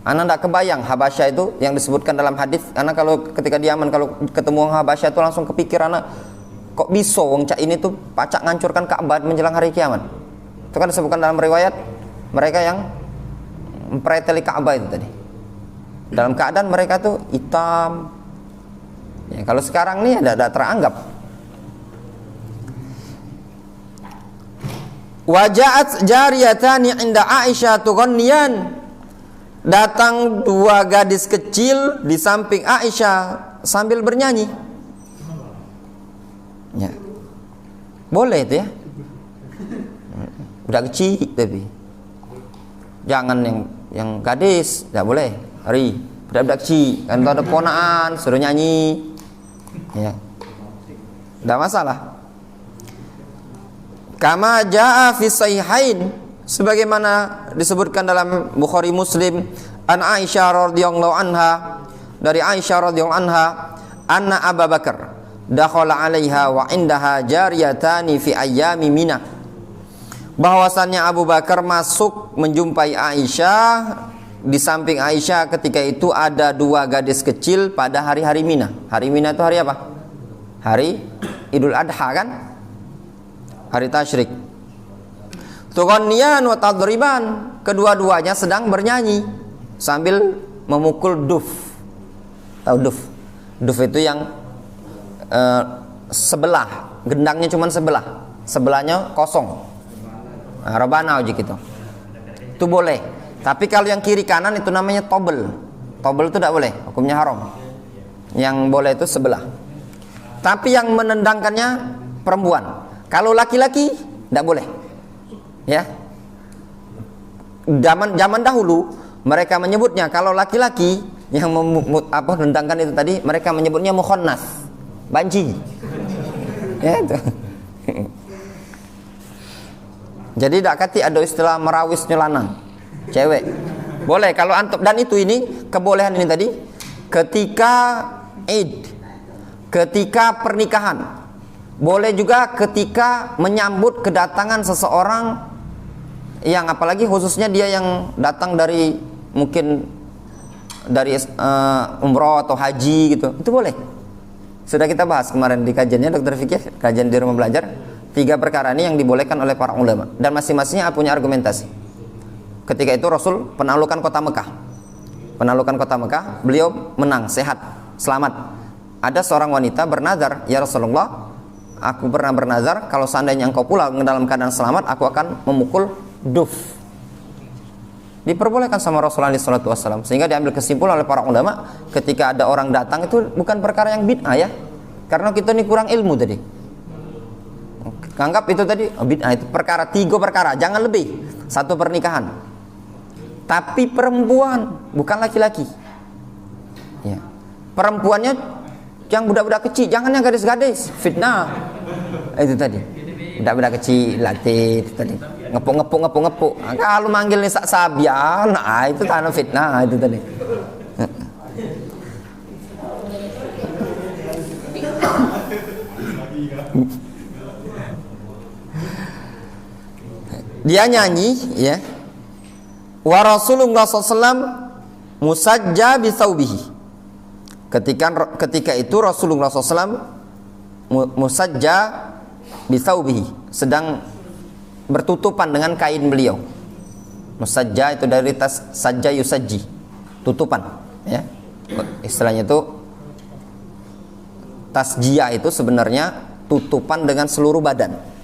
Anda tidak kebayang Habasyah itu yang disebutkan dalam hadis. Karena kalau ketika di Yaman, kalau ketemu orang Habasyah itu langsung kepikiran, kok bisa wong cak ini tuh pacak ngancurkan Ka'bah menjelang hari kiamat. Itu kan disebutkan dalam riwayat mereka yang mempreteli Ka'bah itu tadi. Dalam keadaan mereka tuh hitam. Ya, kalau sekarang nih ada teranggap. Waja'at jariyatani inda Aisyah tughanniyan. Datang dua gadis kecil di samping Aisyah sambil bernyanyi. Ya. Boleh itu ya. Udah kecil tapi. Jangan yang gadis, tidak boleh. Hari budak-budak kecil, kan ada ponaan suruh nyanyi. Ya. Tidak masalah. Kama jaa fi sahihain, sebagaimana disebutkan dalam Bukhari Muslim, an Aisyah radhiyallahu anha, dari Aisyah radhiyallahu anha, anna Abu Bakar dakhala 'alaiha wa indaha jariyatani fi ayyami Mina. Bahwasannya Abu Bakar masuk menjumpai Aisyah, di samping Aisyah ketika itu ada 2 gadis kecil pada hari-hari Mina. Hari Mina itu hari apa? Hari Idul Adha kan? Hari tasyrik. Tughniyan wa tadriban, kedua-duanya sedang bernyanyi sambil memukul duf. Tahu duf? Duf itu yang sebelah, gendangnya cuma sebelah, sebelahnya kosong. Nah, rebana aja gitu. Itu boleh. Tapi kalau yang kiri kanan itu namanya tobel. Tobel itu tidak boleh, hukumnya haram. Yang boleh itu sebelah. Tapi yang menendangkannya perempuan. Kalau laki-laki tidak boleh. Ya. Zaman dahulu mereka menyebutnya, kalau laki-laki yang menendangkan itu tadi, mereka menyebutnya mukhonnas, banci. Ya itu. Jadi tidak kati ada istilah merawis nyelanang, cewek. Boleh kalau antum, dan itu ini kebolehan ini tadi ketika Id, ketika pernikahan. Boleh juga ketika menyambut kedatangan seseorang yang, apalagi khususnya dia yang datang dari mungkin dari umroh atau haji gitu. Itu boleh. Sudah kita bahas kemarin di kajiannya Dr. Fikih, kajian di rumah belajar. 3 perkara ini yang dibolehkan oleh para ulama, dan masing-masingnya punya argumentasi. Ketika itu Rasul penaklukan kota Mekah. Penaklukan kota Mekah, beliau menang, sehat, selamat. Ada seorang wanita bernazar, ya Rasulullah, aku pernah bernazar kalau seandainya engkau pulang dalam keadaan selamat, aku akan memukul duf. Diperbolehkan sama Rasulullah SAW, sehingga diambil kesimpulan oleh para ulama, ketika ada orang datang itu bukan perkara yang bid'ah ya, karena kita ini kurang ilmu tadi. Anggap itu tadi bid'ah, itu perkara 3 perkara, jangan lebih. 1 pernikahan. Tapi perempuan, bukan laki-laki. Ya. Perempuannya yang budak-budak kecil, jangan yang gadis-gadis, fitnah. Itu tadi. Budak-budak kecil latih itu tadi. Ngepuk. Kalau manggil nih sabian, nah itu tanah fitnah itu tadi. Dia nyanyi, ya. Wa Rasulullah SAW musajja bi thawbihi. Ketika itu Rasulullah SAW musajja bi thawbihi, sedang bertutupan dengan kain beliau. Musajja itu dari tas sajja yusajji, tutupan, ya. Istilahnya itu tasjiyah itu sebenarnya tutupan dengan seluruh badan.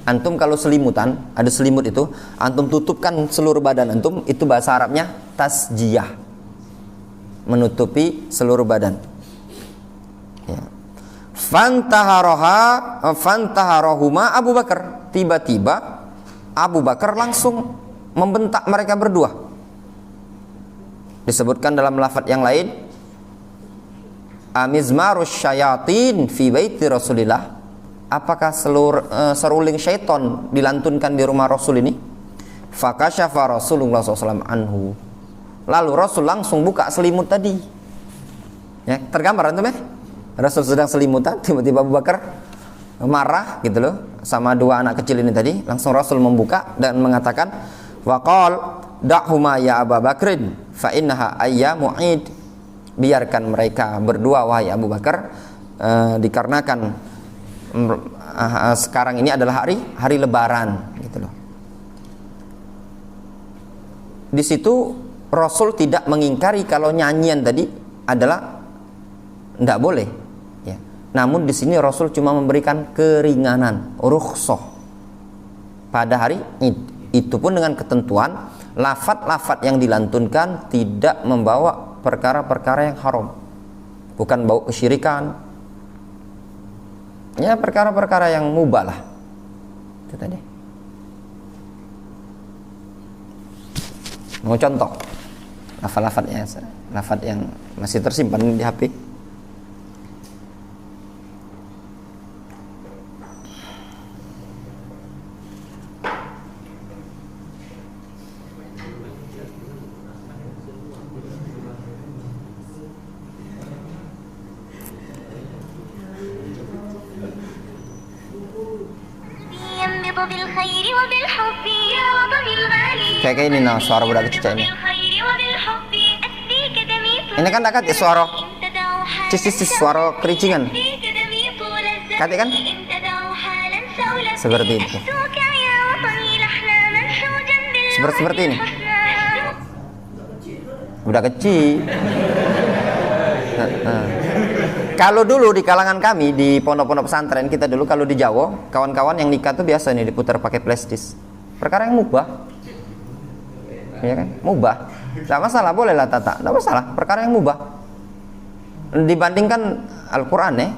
Antum kalau selimutan, ada selimut itu, antum tutupkan seluruh badan antum, itu bahasa Arabnya tasjiyah, menutupi seluruh badan. Ya. Fantaharohuma Abu Bakar. Tiba-tiba Abu Bakar langsung membentak mereka berdua. Disebutkan dalam lafaz yang lain, amizmarus syayatin fi baiti Rasulillah. Apakah seruling syaiton dilantunkan di rumah Rasul ini? Fakasyafa Rasulullah SAW anhu. Lalu Rasul langsung buka selimut tadi. Ya, tergambar antum ya? Rasul sedang selimutan, tiba-tiba Abu Bakar marah gitu loh sama 2 anak kecil ini tadi. Langsung Rasul membuka dan mengatakan, waqal da'huma ya Abu Bakrin fa innaha ayyamu Id. Biarkan mereka berdua wahai Abu Bakar, dikarenakan sekarang ini adalah hari Lebaran gitu loh. Di situ Rasul tidak mengingkari kalau nyanyian tadi adalah tidak boleh ya. Namun di sini Rasul cuma memberikan keringanan, rukhsah pada hari Id. Itu pun dengan ketentuan lafaz-lafaz yang dilantunkan tidak membawa perkara-perkara yang haram, bukan bau kesyirikan. Ya, perkara-perkara yang mubah lah. Itu tadi. Mau contoh lafaz-lafaznya, lafaz yang masih tersimpan di HP. Kayak ini nah suara budak kecil ini. Ini kan dekat suara cis suara kericingan. Kati kan? Seperti itu. Seperti ini. Budak kecil. Kalau dulu di kalangan kami di pondok-pondok pesantren kita dulu, kalau di Jawa kawan-kawan yang nikah tuh biasa nih diputar pakai plastis. Perkara yang mubah, ya kan? Mubah, tidak masalah, boleh lah tata, tidak masalah. Perkara yang mubah. Dibandingkan Al-Quran ya,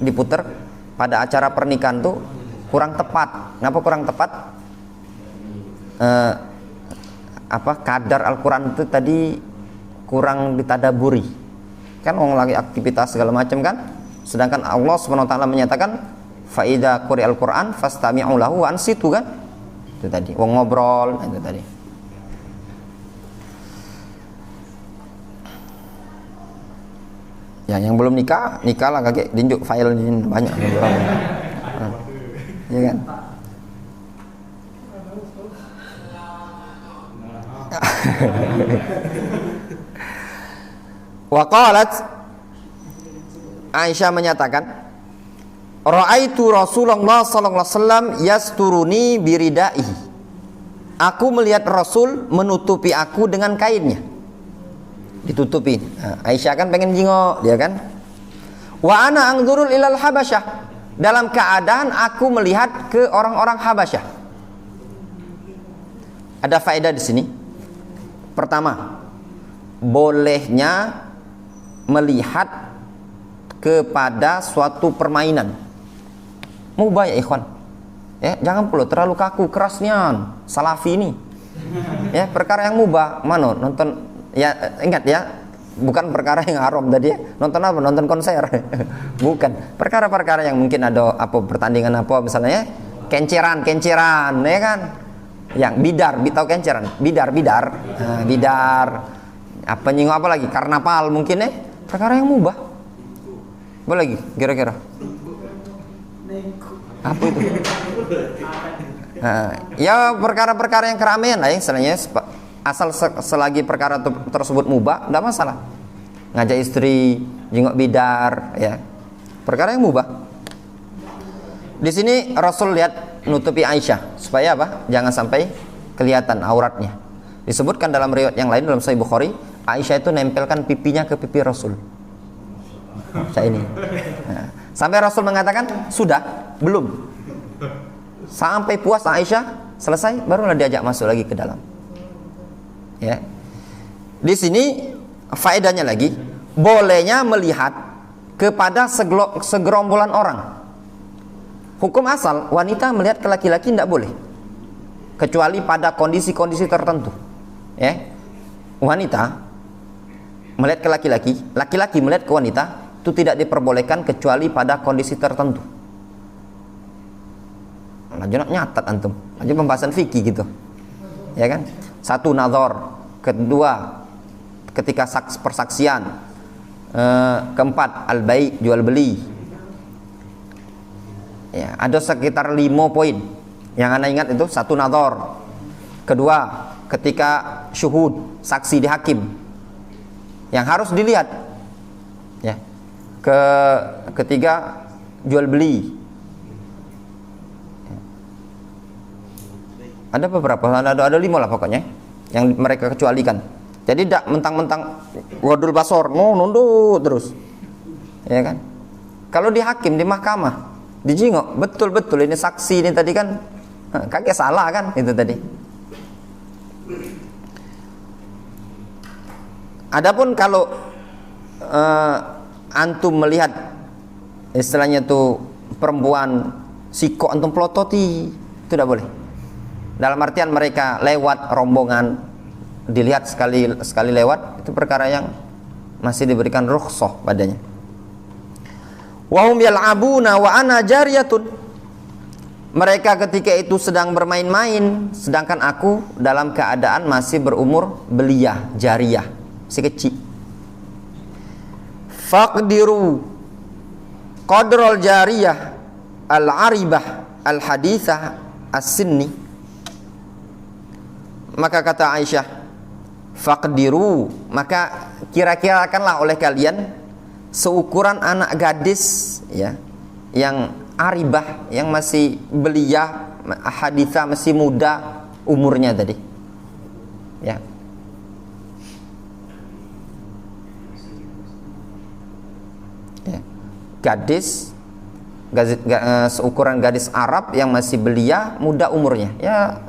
diputar pada acara pernikahan tuh kurang tepat. Kenapa kurang tepat? Kadar Al-Quran itu tadi kurang ditadaburi. Kan orang lagi aktivitas segala macam kan, sedangkan Allah SWT menyatakan fa idza quri'al Qur'an fastami'u lahu wa ansitu kan, itu tadi wong ngobrol itu tadi. Ya yang belum nikah lah kakek tunjuk file ini banyak ya kan. Waqalat Aisyah menyatakan, ra'aitu Rasulullah sallallahu alaihi wasallam yasturuni biridaihi. Aku melihat Rasul menutupi aku dengan kainnya. Ditutupi. Aisyah kan pengen jingok, dia kan. Wa ana anzurul ilal Habasyah. Dalam keadaan aku melihat ke orang-orang Habasyah. Ada faedah di sini. Pertama, bolehnya melihat kepada suatu permainan. Mubah ya ikhwan. Ya, jangan pula terlalu kaku kerasnya salafi ini. Ya, perkara yang mubah. Mana nonton ya, ingat ya, bukan perkara yang haram tadi ya. Nonton apa? Nonton konser. Bukan. Perkara-perkara yang mungkin ada apa pertandingan apa misalnya ya. Kenceran ya kan. Yang bidar, tahu kenceran? Bidar. Nah, bidar. Apa nyinggung apa lagi? Karnaval mungkin ya. Perkara yang mubah. Apa lagi kira-kira? Apa itu? Nah, ya perkara-perkara yang keramaian lah ya, istilahnya asal selagi perkara tersebut mubah, tidak masalah. Ngajak istri, jenguk bidar, ya. Perkara yang mubah. Di sini Rasul lihat nutupi Aisyah supaya apa? Jangan sampai kelihatan auratnya. Disebutkan dalam riwayat yang lain dalam Sahih Bukhari, Aisyah itu nempelkan pipinya ke pipi Rasul. Saya ini. Nah, sampai Rasul mengatakan, "Sudah, belum." Sampai puas Aisyah selesai, barulah diajak masuk lagi ke dalam. Ya. Di sini faedahnya lagi, bolehnya melihat kepada segerombolan orang. Hukum asal wanita melihat ke laki-laki tidak boleh, kecuali pada kondisi-kondisi tertentu. Ya. Wanita melihat ke laki-laki, laki-laki melihat ke wanita, itu tidak diperbolehkan kecuali pada kondisi tertentu. Lanjut nyatat antum, lanjut pembahasan fikih gitu, ya kan? Satu, nazar. Kedua, ketika persaksian. Keempat, al-bai', jual beli. Ya, ada sekitar 5 poin. Yang anda ingat itu, satu, nazar. Kedua, ketika syuhud, saksi di hakim, yang harus dilihat. Ya. Ketiga, jual beli. Ada beberapa, ada 5 lah pokoknya yang mereka kecualikan. Jadi tidak mentang-mentang wadul basor, nunduk terus, ya kan? Kalau di hakim, di mahkamah, dijingok, betul-betul ini saksi ini tadi kan, kakek salah kan itu tadi. Adapun kalau antum melihat istilahnya tuh perempuan siko antum pelototi, itu tidak boleh. Dalam artian mereka lewat rombongan, dilihat sekali lewat, itu perkara yang masih diberikan rukhsah padanya. Wahum yal'abuna wa ana jariyatun. Mereka ketika itu sedang bermain-main, sedangkan aku dalam keadaan masih berumur belia, jariyah, masih kecil. Faqdiru qadral jariyah al-aribah al-hadithah as-sinni. Maka kata Aisyah, faqdiru, maka kira-kirakanlah oleh kalian seukuran anak gadis ya, yang aribah, yang masih belia, haditha, masih muda umurnya tadi. Ya. Ya. Gadis seukuran gadis Arab yang masih belia, muda umurnya. Ya,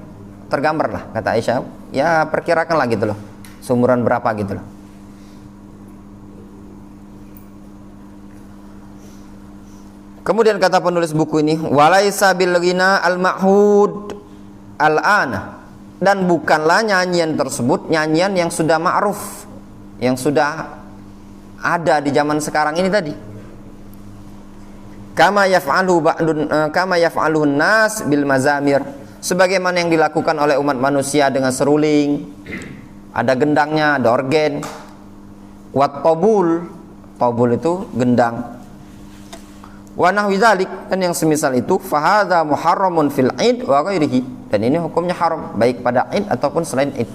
tergambar lah kata Aisyah. Ya, perkirakanlah gitu loh. Seumuran berapa gitu loh. Kemudian kata penulis buku ini, walaisa bil ghina al-ma'hud al-ana, dan bukanlah nyanyian tersebut nyanyian yang sudah ma'ruf, yang sudah ada di zaman sekarang ini tadi. Kama yaf'aluhun nas bil mazamir, sebagaimana yang dilakukan oleh umat manusia dengan seruling, ada gendangnya, ada organ, wat tabul itu gendang, wa nahwi dzalik, dan yang semisal itu, fahadza muharramun fil id wa ghairihi, dan ini hukumnya haram baik pada id ataupun selain id.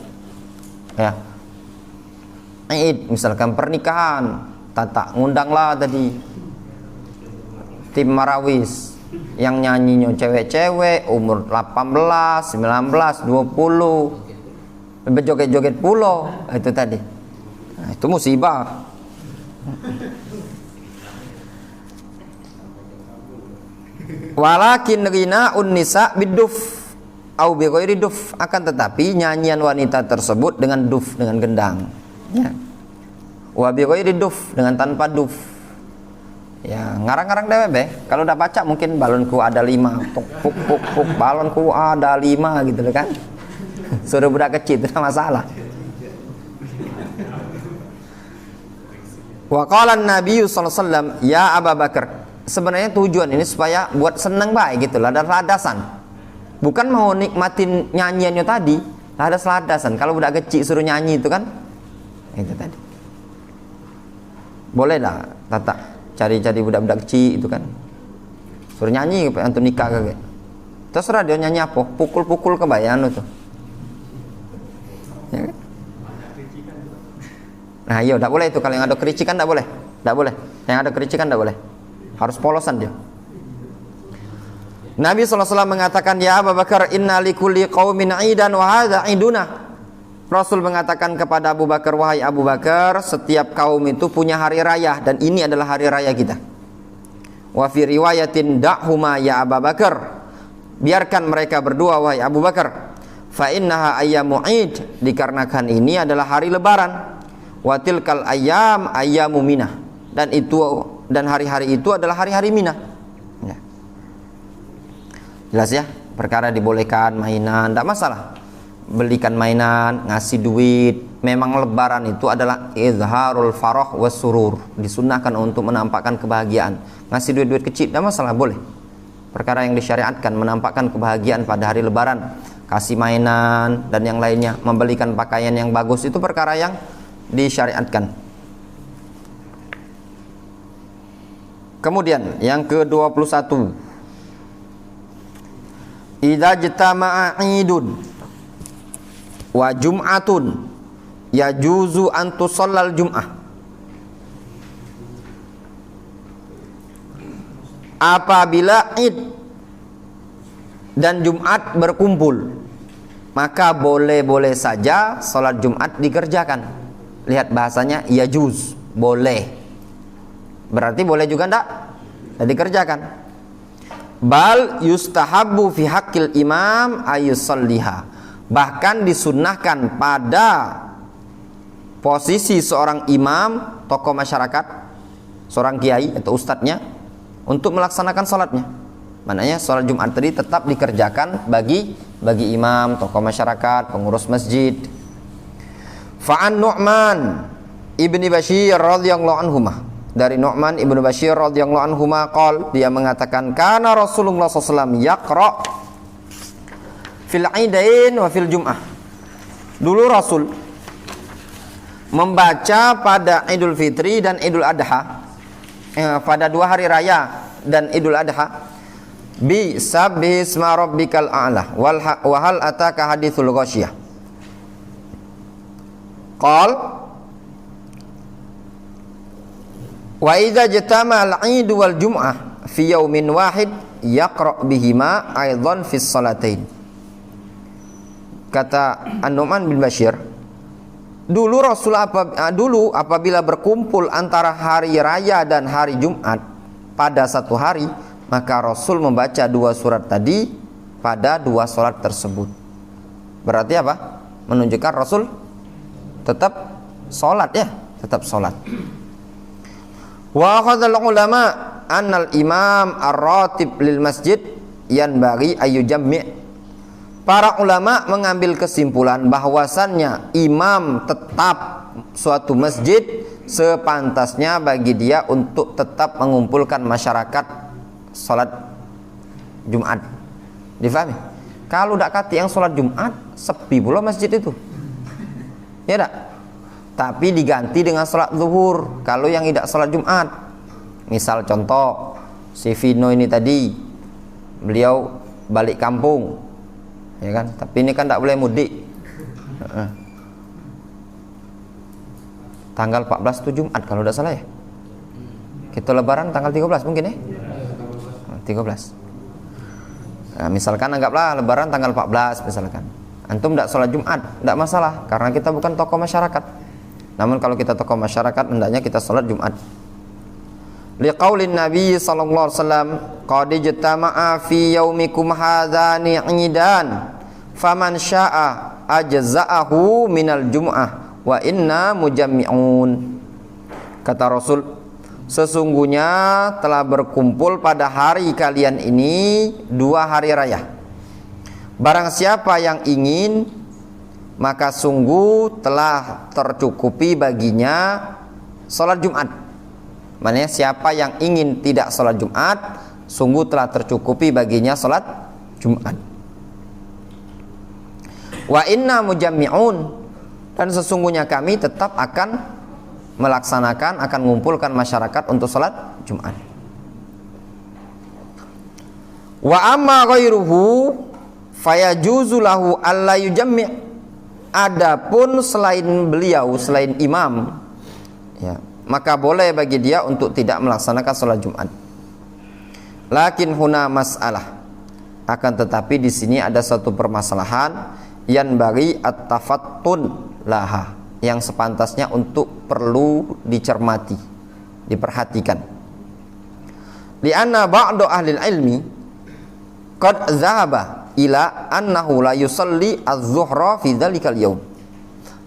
Ya. Id misalkan pernikahan, tata ngundanglah tadi tim marawis yang nyanyinya cewek-cewek umur 18, 19, 20, berjoget-joget pulau, itu tadi. Nah, itu musibah. Walakin ghina'un nisa biduf au bi ghairi duf, akan tetapi nyanyian wanita tersebut dengan duf, dengan gendang. Ya. Wa bi ghairi duf, dengan tanpa duf. Ya, ngarang-ngarang dewe be. Kalau udah baca mungkin balonku ada 5, puk puk puk puk, balonku ada 5 gitu loh kan. Suruh budak kecil itu masalah. Wa qala an-nabiy sallallahu alaihi wasallam ya Abu Bakar. Sebenarnya tujuan ini supaya buat senang baik gitu lah, ada ladasan. Bukan mau nikmatin nyanyiannya tadi, ada ladasan. Kalau budak kecil suruh nyanyi itu kan, itu tadi. Boleh lah, tata cari-cari budak-budak kecil itu kan, suruh nyanyi untuk nikah kagak. Terserah dia nyanyi apa, pukul-pukul kebayaan tuh. Ya kan? Nah, iya, enggak boleh itu, kalau yang ada kericikan enggak boleh. Enggak boleh. Yang ada kericikan enggak boleh. Harus polosan dia. Nabi SAW mengatakan, ya Abu Bakar, inna likulli qaumin 'idan wa hadza 'iduna. Rasul mengatakan kepada Abu Bakar, wahai Abu Bakar, setiap kaum itu punya hari raya, dan ini adalah hari raya kita. Wa fi riwayatin da'huma ya Abu Bakar, biarkan mereka berdua wahai Abu Bakar. Fa innaha ayyamu 'id, dikarenakan ini adalah hari lebaran. Wa tilkal ayyam ayyamu minah, dan hari-hari itu adalah hari-hari Minah. Ya. Jelas ya, perkara dibolehkan mainan, tidak masalah. Belikan mainan, ngasih duit. Memang lebaran itu adalah izharul farah was surur, disunnahkan untuk menampakkan kebahagiaan. Ngasih duit-duit kecil tidak masalah, boleh. Perkara yang disyariatkan menampakkan kebahagiaan pada hari lebaran, kasih mainan dan yang lainnya, membelikan pakaian yang bagus, itu perkara yang disyariatkan. Kemudian yang ke-21, idza jtama'a 'idun wa jum'atun yajuzu an tusallal jum'ah. Apabila Id dan Jumat berkumpul, maka boleh-boleh saja salat Jumat dikerjakan. Lihat bahasanya, yajuz, boleh. Berarti boleh juga enggak dikerjakan. Bal yustahabbu fi haqqil imam ayusalliha, bahkan disunnahkan pada posisi seorang imam, tokoh masyarakat, seorang kiai atau ustadznya, untuk melaksanakan sholatnya. Maknanya sholat Jumat tadi tetap dikerjakan bagi imam, tokoh masyarakat, pengurus masjid. Fa'an Nu'man ibni Bashir radhiyallahu anhumah, dari Nu'man ibnu Bashir radhiyallahu anhumah qol, dia mengatakan, kana Rasulullah SAW yaqra fil idain wa fil jum'ah. Dulu Rasul membaca pada Idul Fitri dan Idul Adha, pada dua hari raya dan Idul Adha, bi sabbihisma rabbikal a'la wa hal ataka hadithul ghasyiyah. Qal wa idza jatama al-'id wal jum'ah fi yaumin wahid yaqra bihima aidan fi salatain. Kata An-Nu'man bin Bashir, dulu apabila berkumpul antara hari raya dan hari Jumat pada satu hari, maka Rasul membaca 2 surat tadi pada 2 salat tersebut. Berarti apa? Menunjukkan Rasul tetap salat ya, tetap salat. Wa akhadhal ulama annal imam ar-ratib lil masjid yanbaghi ayyujammi'. Para ulama mengambil kesimpulan bahwasannya imam tetap suatu masjid sepantasnya bagi dia untuk tetap mengumpulkan masyarakat salat Jumat. Difahami? Kalau tidak kati yang salat Jumat, sepi pula masjid itu. Ya tak? Tapi diganti dengan salat zuhur kalau yang tidak salat Jumat. Misal contoh, si Vino ini tadi beliau balik kampung, ya kan? Tapi ini kan tidak boleh mudik. Tanggal 14 itu Jumat kalau tidak salah ya. Kita lebaran tanggal 13 mungkin ya? 13. Nah, misalkan anggaplah lebaran tanggal 14 misalkan. Antum tidak sholat Jumat, tidak masalah karena kita bukan tokoh masyarakat. Namun kalau kita tokoh masyarakat hendaknya kita sholat Jumat. Liqaulin Nabi sallallahu alaihi wasallam, qad ijtama'a fi yaumikum hadzani 'idan faman syaa'a ajza'ahu minal jum'ah wa inna mujammi'un. Kata Rasul, sesungguhnya telah berkumpul pada hari kalian ini 2 hari raya. Barang siapa yang ingin, maka sungguh telah tercukupi baginya salat Jumat. Maknanya siapa yang ingin tidak salat Jumat, sungguh telah tercukupi baginya salat Jumat. Wa inna mujammi'un, dan sesungguhnya kami tetap akan melaksanakan, akan mengumpulkan masyarakat untuk salat Jumat. Wa amma ghairuhu fayajuzu lahu alla yujammi'. Adapun selain beliau, selain imam, ya, maka boleh bagi dia untuk tidak melaksanakan salat Jumat. Lakin huna masalah, akan tetapi di sini ada satu permasalahan yang bagi at-tafattun laha, yang sepantasnya untuk perlu dicermati, diperhatikan. Lianna ba'du ahli ilmi qad zahaba ila annahu la yusalli az-zuhra fi dzalikal yaum.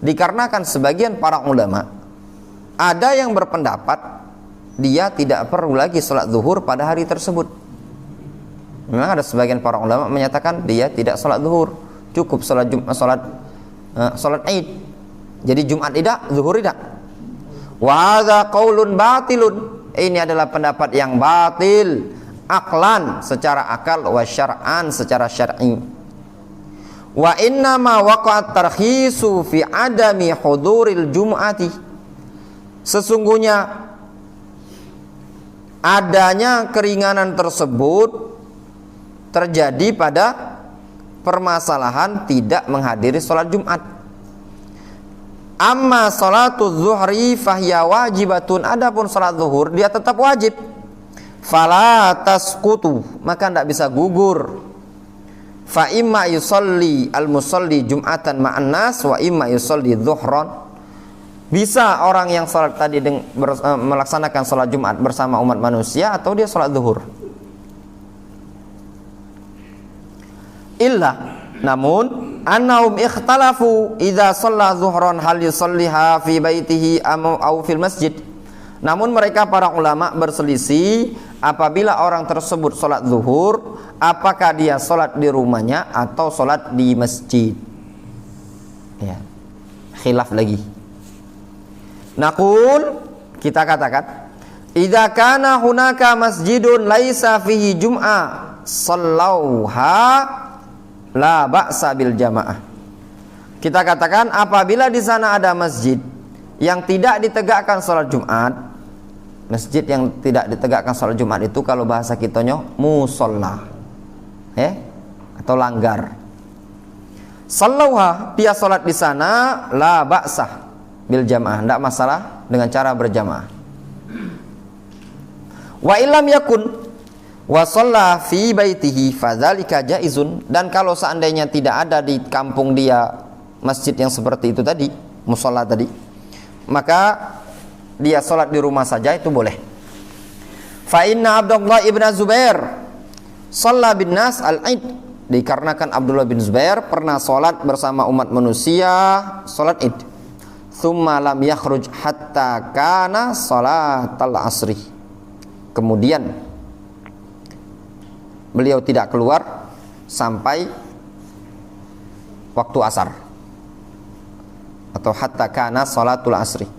Dikarenakan sebagian para ulama ada yang berpendapat dia tidak perlu lagi salat zuhur pada hari tersebut. Memang ada sebagian para ulama menyatakan dia tidak salat zuhur, cukup salat Jumat, salat Id. Jadi Jumat tidak, zuhur tidak. Wa hadza qaulun batilun. Ini adalah pendapat yang batil, aklan secara akal, wa syar'an secara syar'i. Wa inna ma waqa'at tarkhisu fi adami huduril jum'ati. Sesungguhnya adanya keringanan tersebut terjadi pada permasalahan tidak menghadiri sholat Jumat. Amma sholatul zuhri fahiya wajibatun. Adapun sholat zuhur dia tetap wajib. Fala tasqutu, maka tidak bisa gugur. Fa imma yusalli al-musalli jum'atan ma'an nas wa imma yusalli zuhran. Bisa orang yang sholat tadi melaksanakan sholat Jumat bersama umat manusia, atau dia sholat zuhur. Illa, namun annahum ikhtalafu idza shalla zuhran hal yusalliha fi baitihi au fil masjid. Namun mereka para ulama berselisih apabila orang tersebut sholat zuhur, apakah dia sholat di rumahnya atau sholat di masjid. Ya, khilaf lagi. Naqul, kita katakan, idza kana hunaka masjidun laisa fihi jum'ah shallauha la ba'sa bil jamaah. Kita katakan apabila di sana ada masjid yang tidak ditegakkan salat Jumat, masjid yang tidak ditegakkan salat Jumat itu kalau bahasa kitanya musalla. atau langgar. Sallauha, dia salat di sana, la ba'sah bil jamaah, tidak masalah dengan cara berjamaah. Wa illam yakun wa shalla fi baitihi fadzalika jaizun, dan kalau seandainya tidak ada di kampung dia masjid yang seperti itu tadi, musholla tadi, maka dia salat di rumah saja, itu boleh. Fa inna Abdullah ibn Zubair shalla bin nas al-id, dikarenakan Abdullah bin Zubair pernah salat bersama umat manusia salat id. Tsumma lam yakhruj hatta kana salatal asri, kemudian beliau tidak keluar sampai waktu asar, atau hatta kana salatul asri.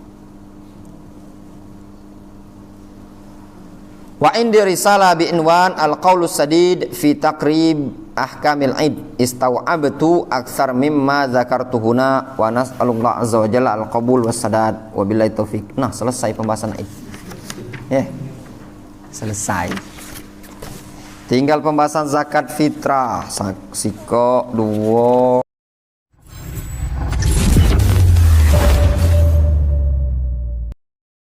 Wa indi risalah bi inwan al-qaulus sadid fi taqrib ahkamil id istaw'abtu aktsar mimma dzakartuhuna wa nas'alullah azza wa jalla al-qabul was sadad wa billahi taufik. Nah, selesai pembahasan id. Selesai. Tinggal pembahasan zakat fitrah. Siko 2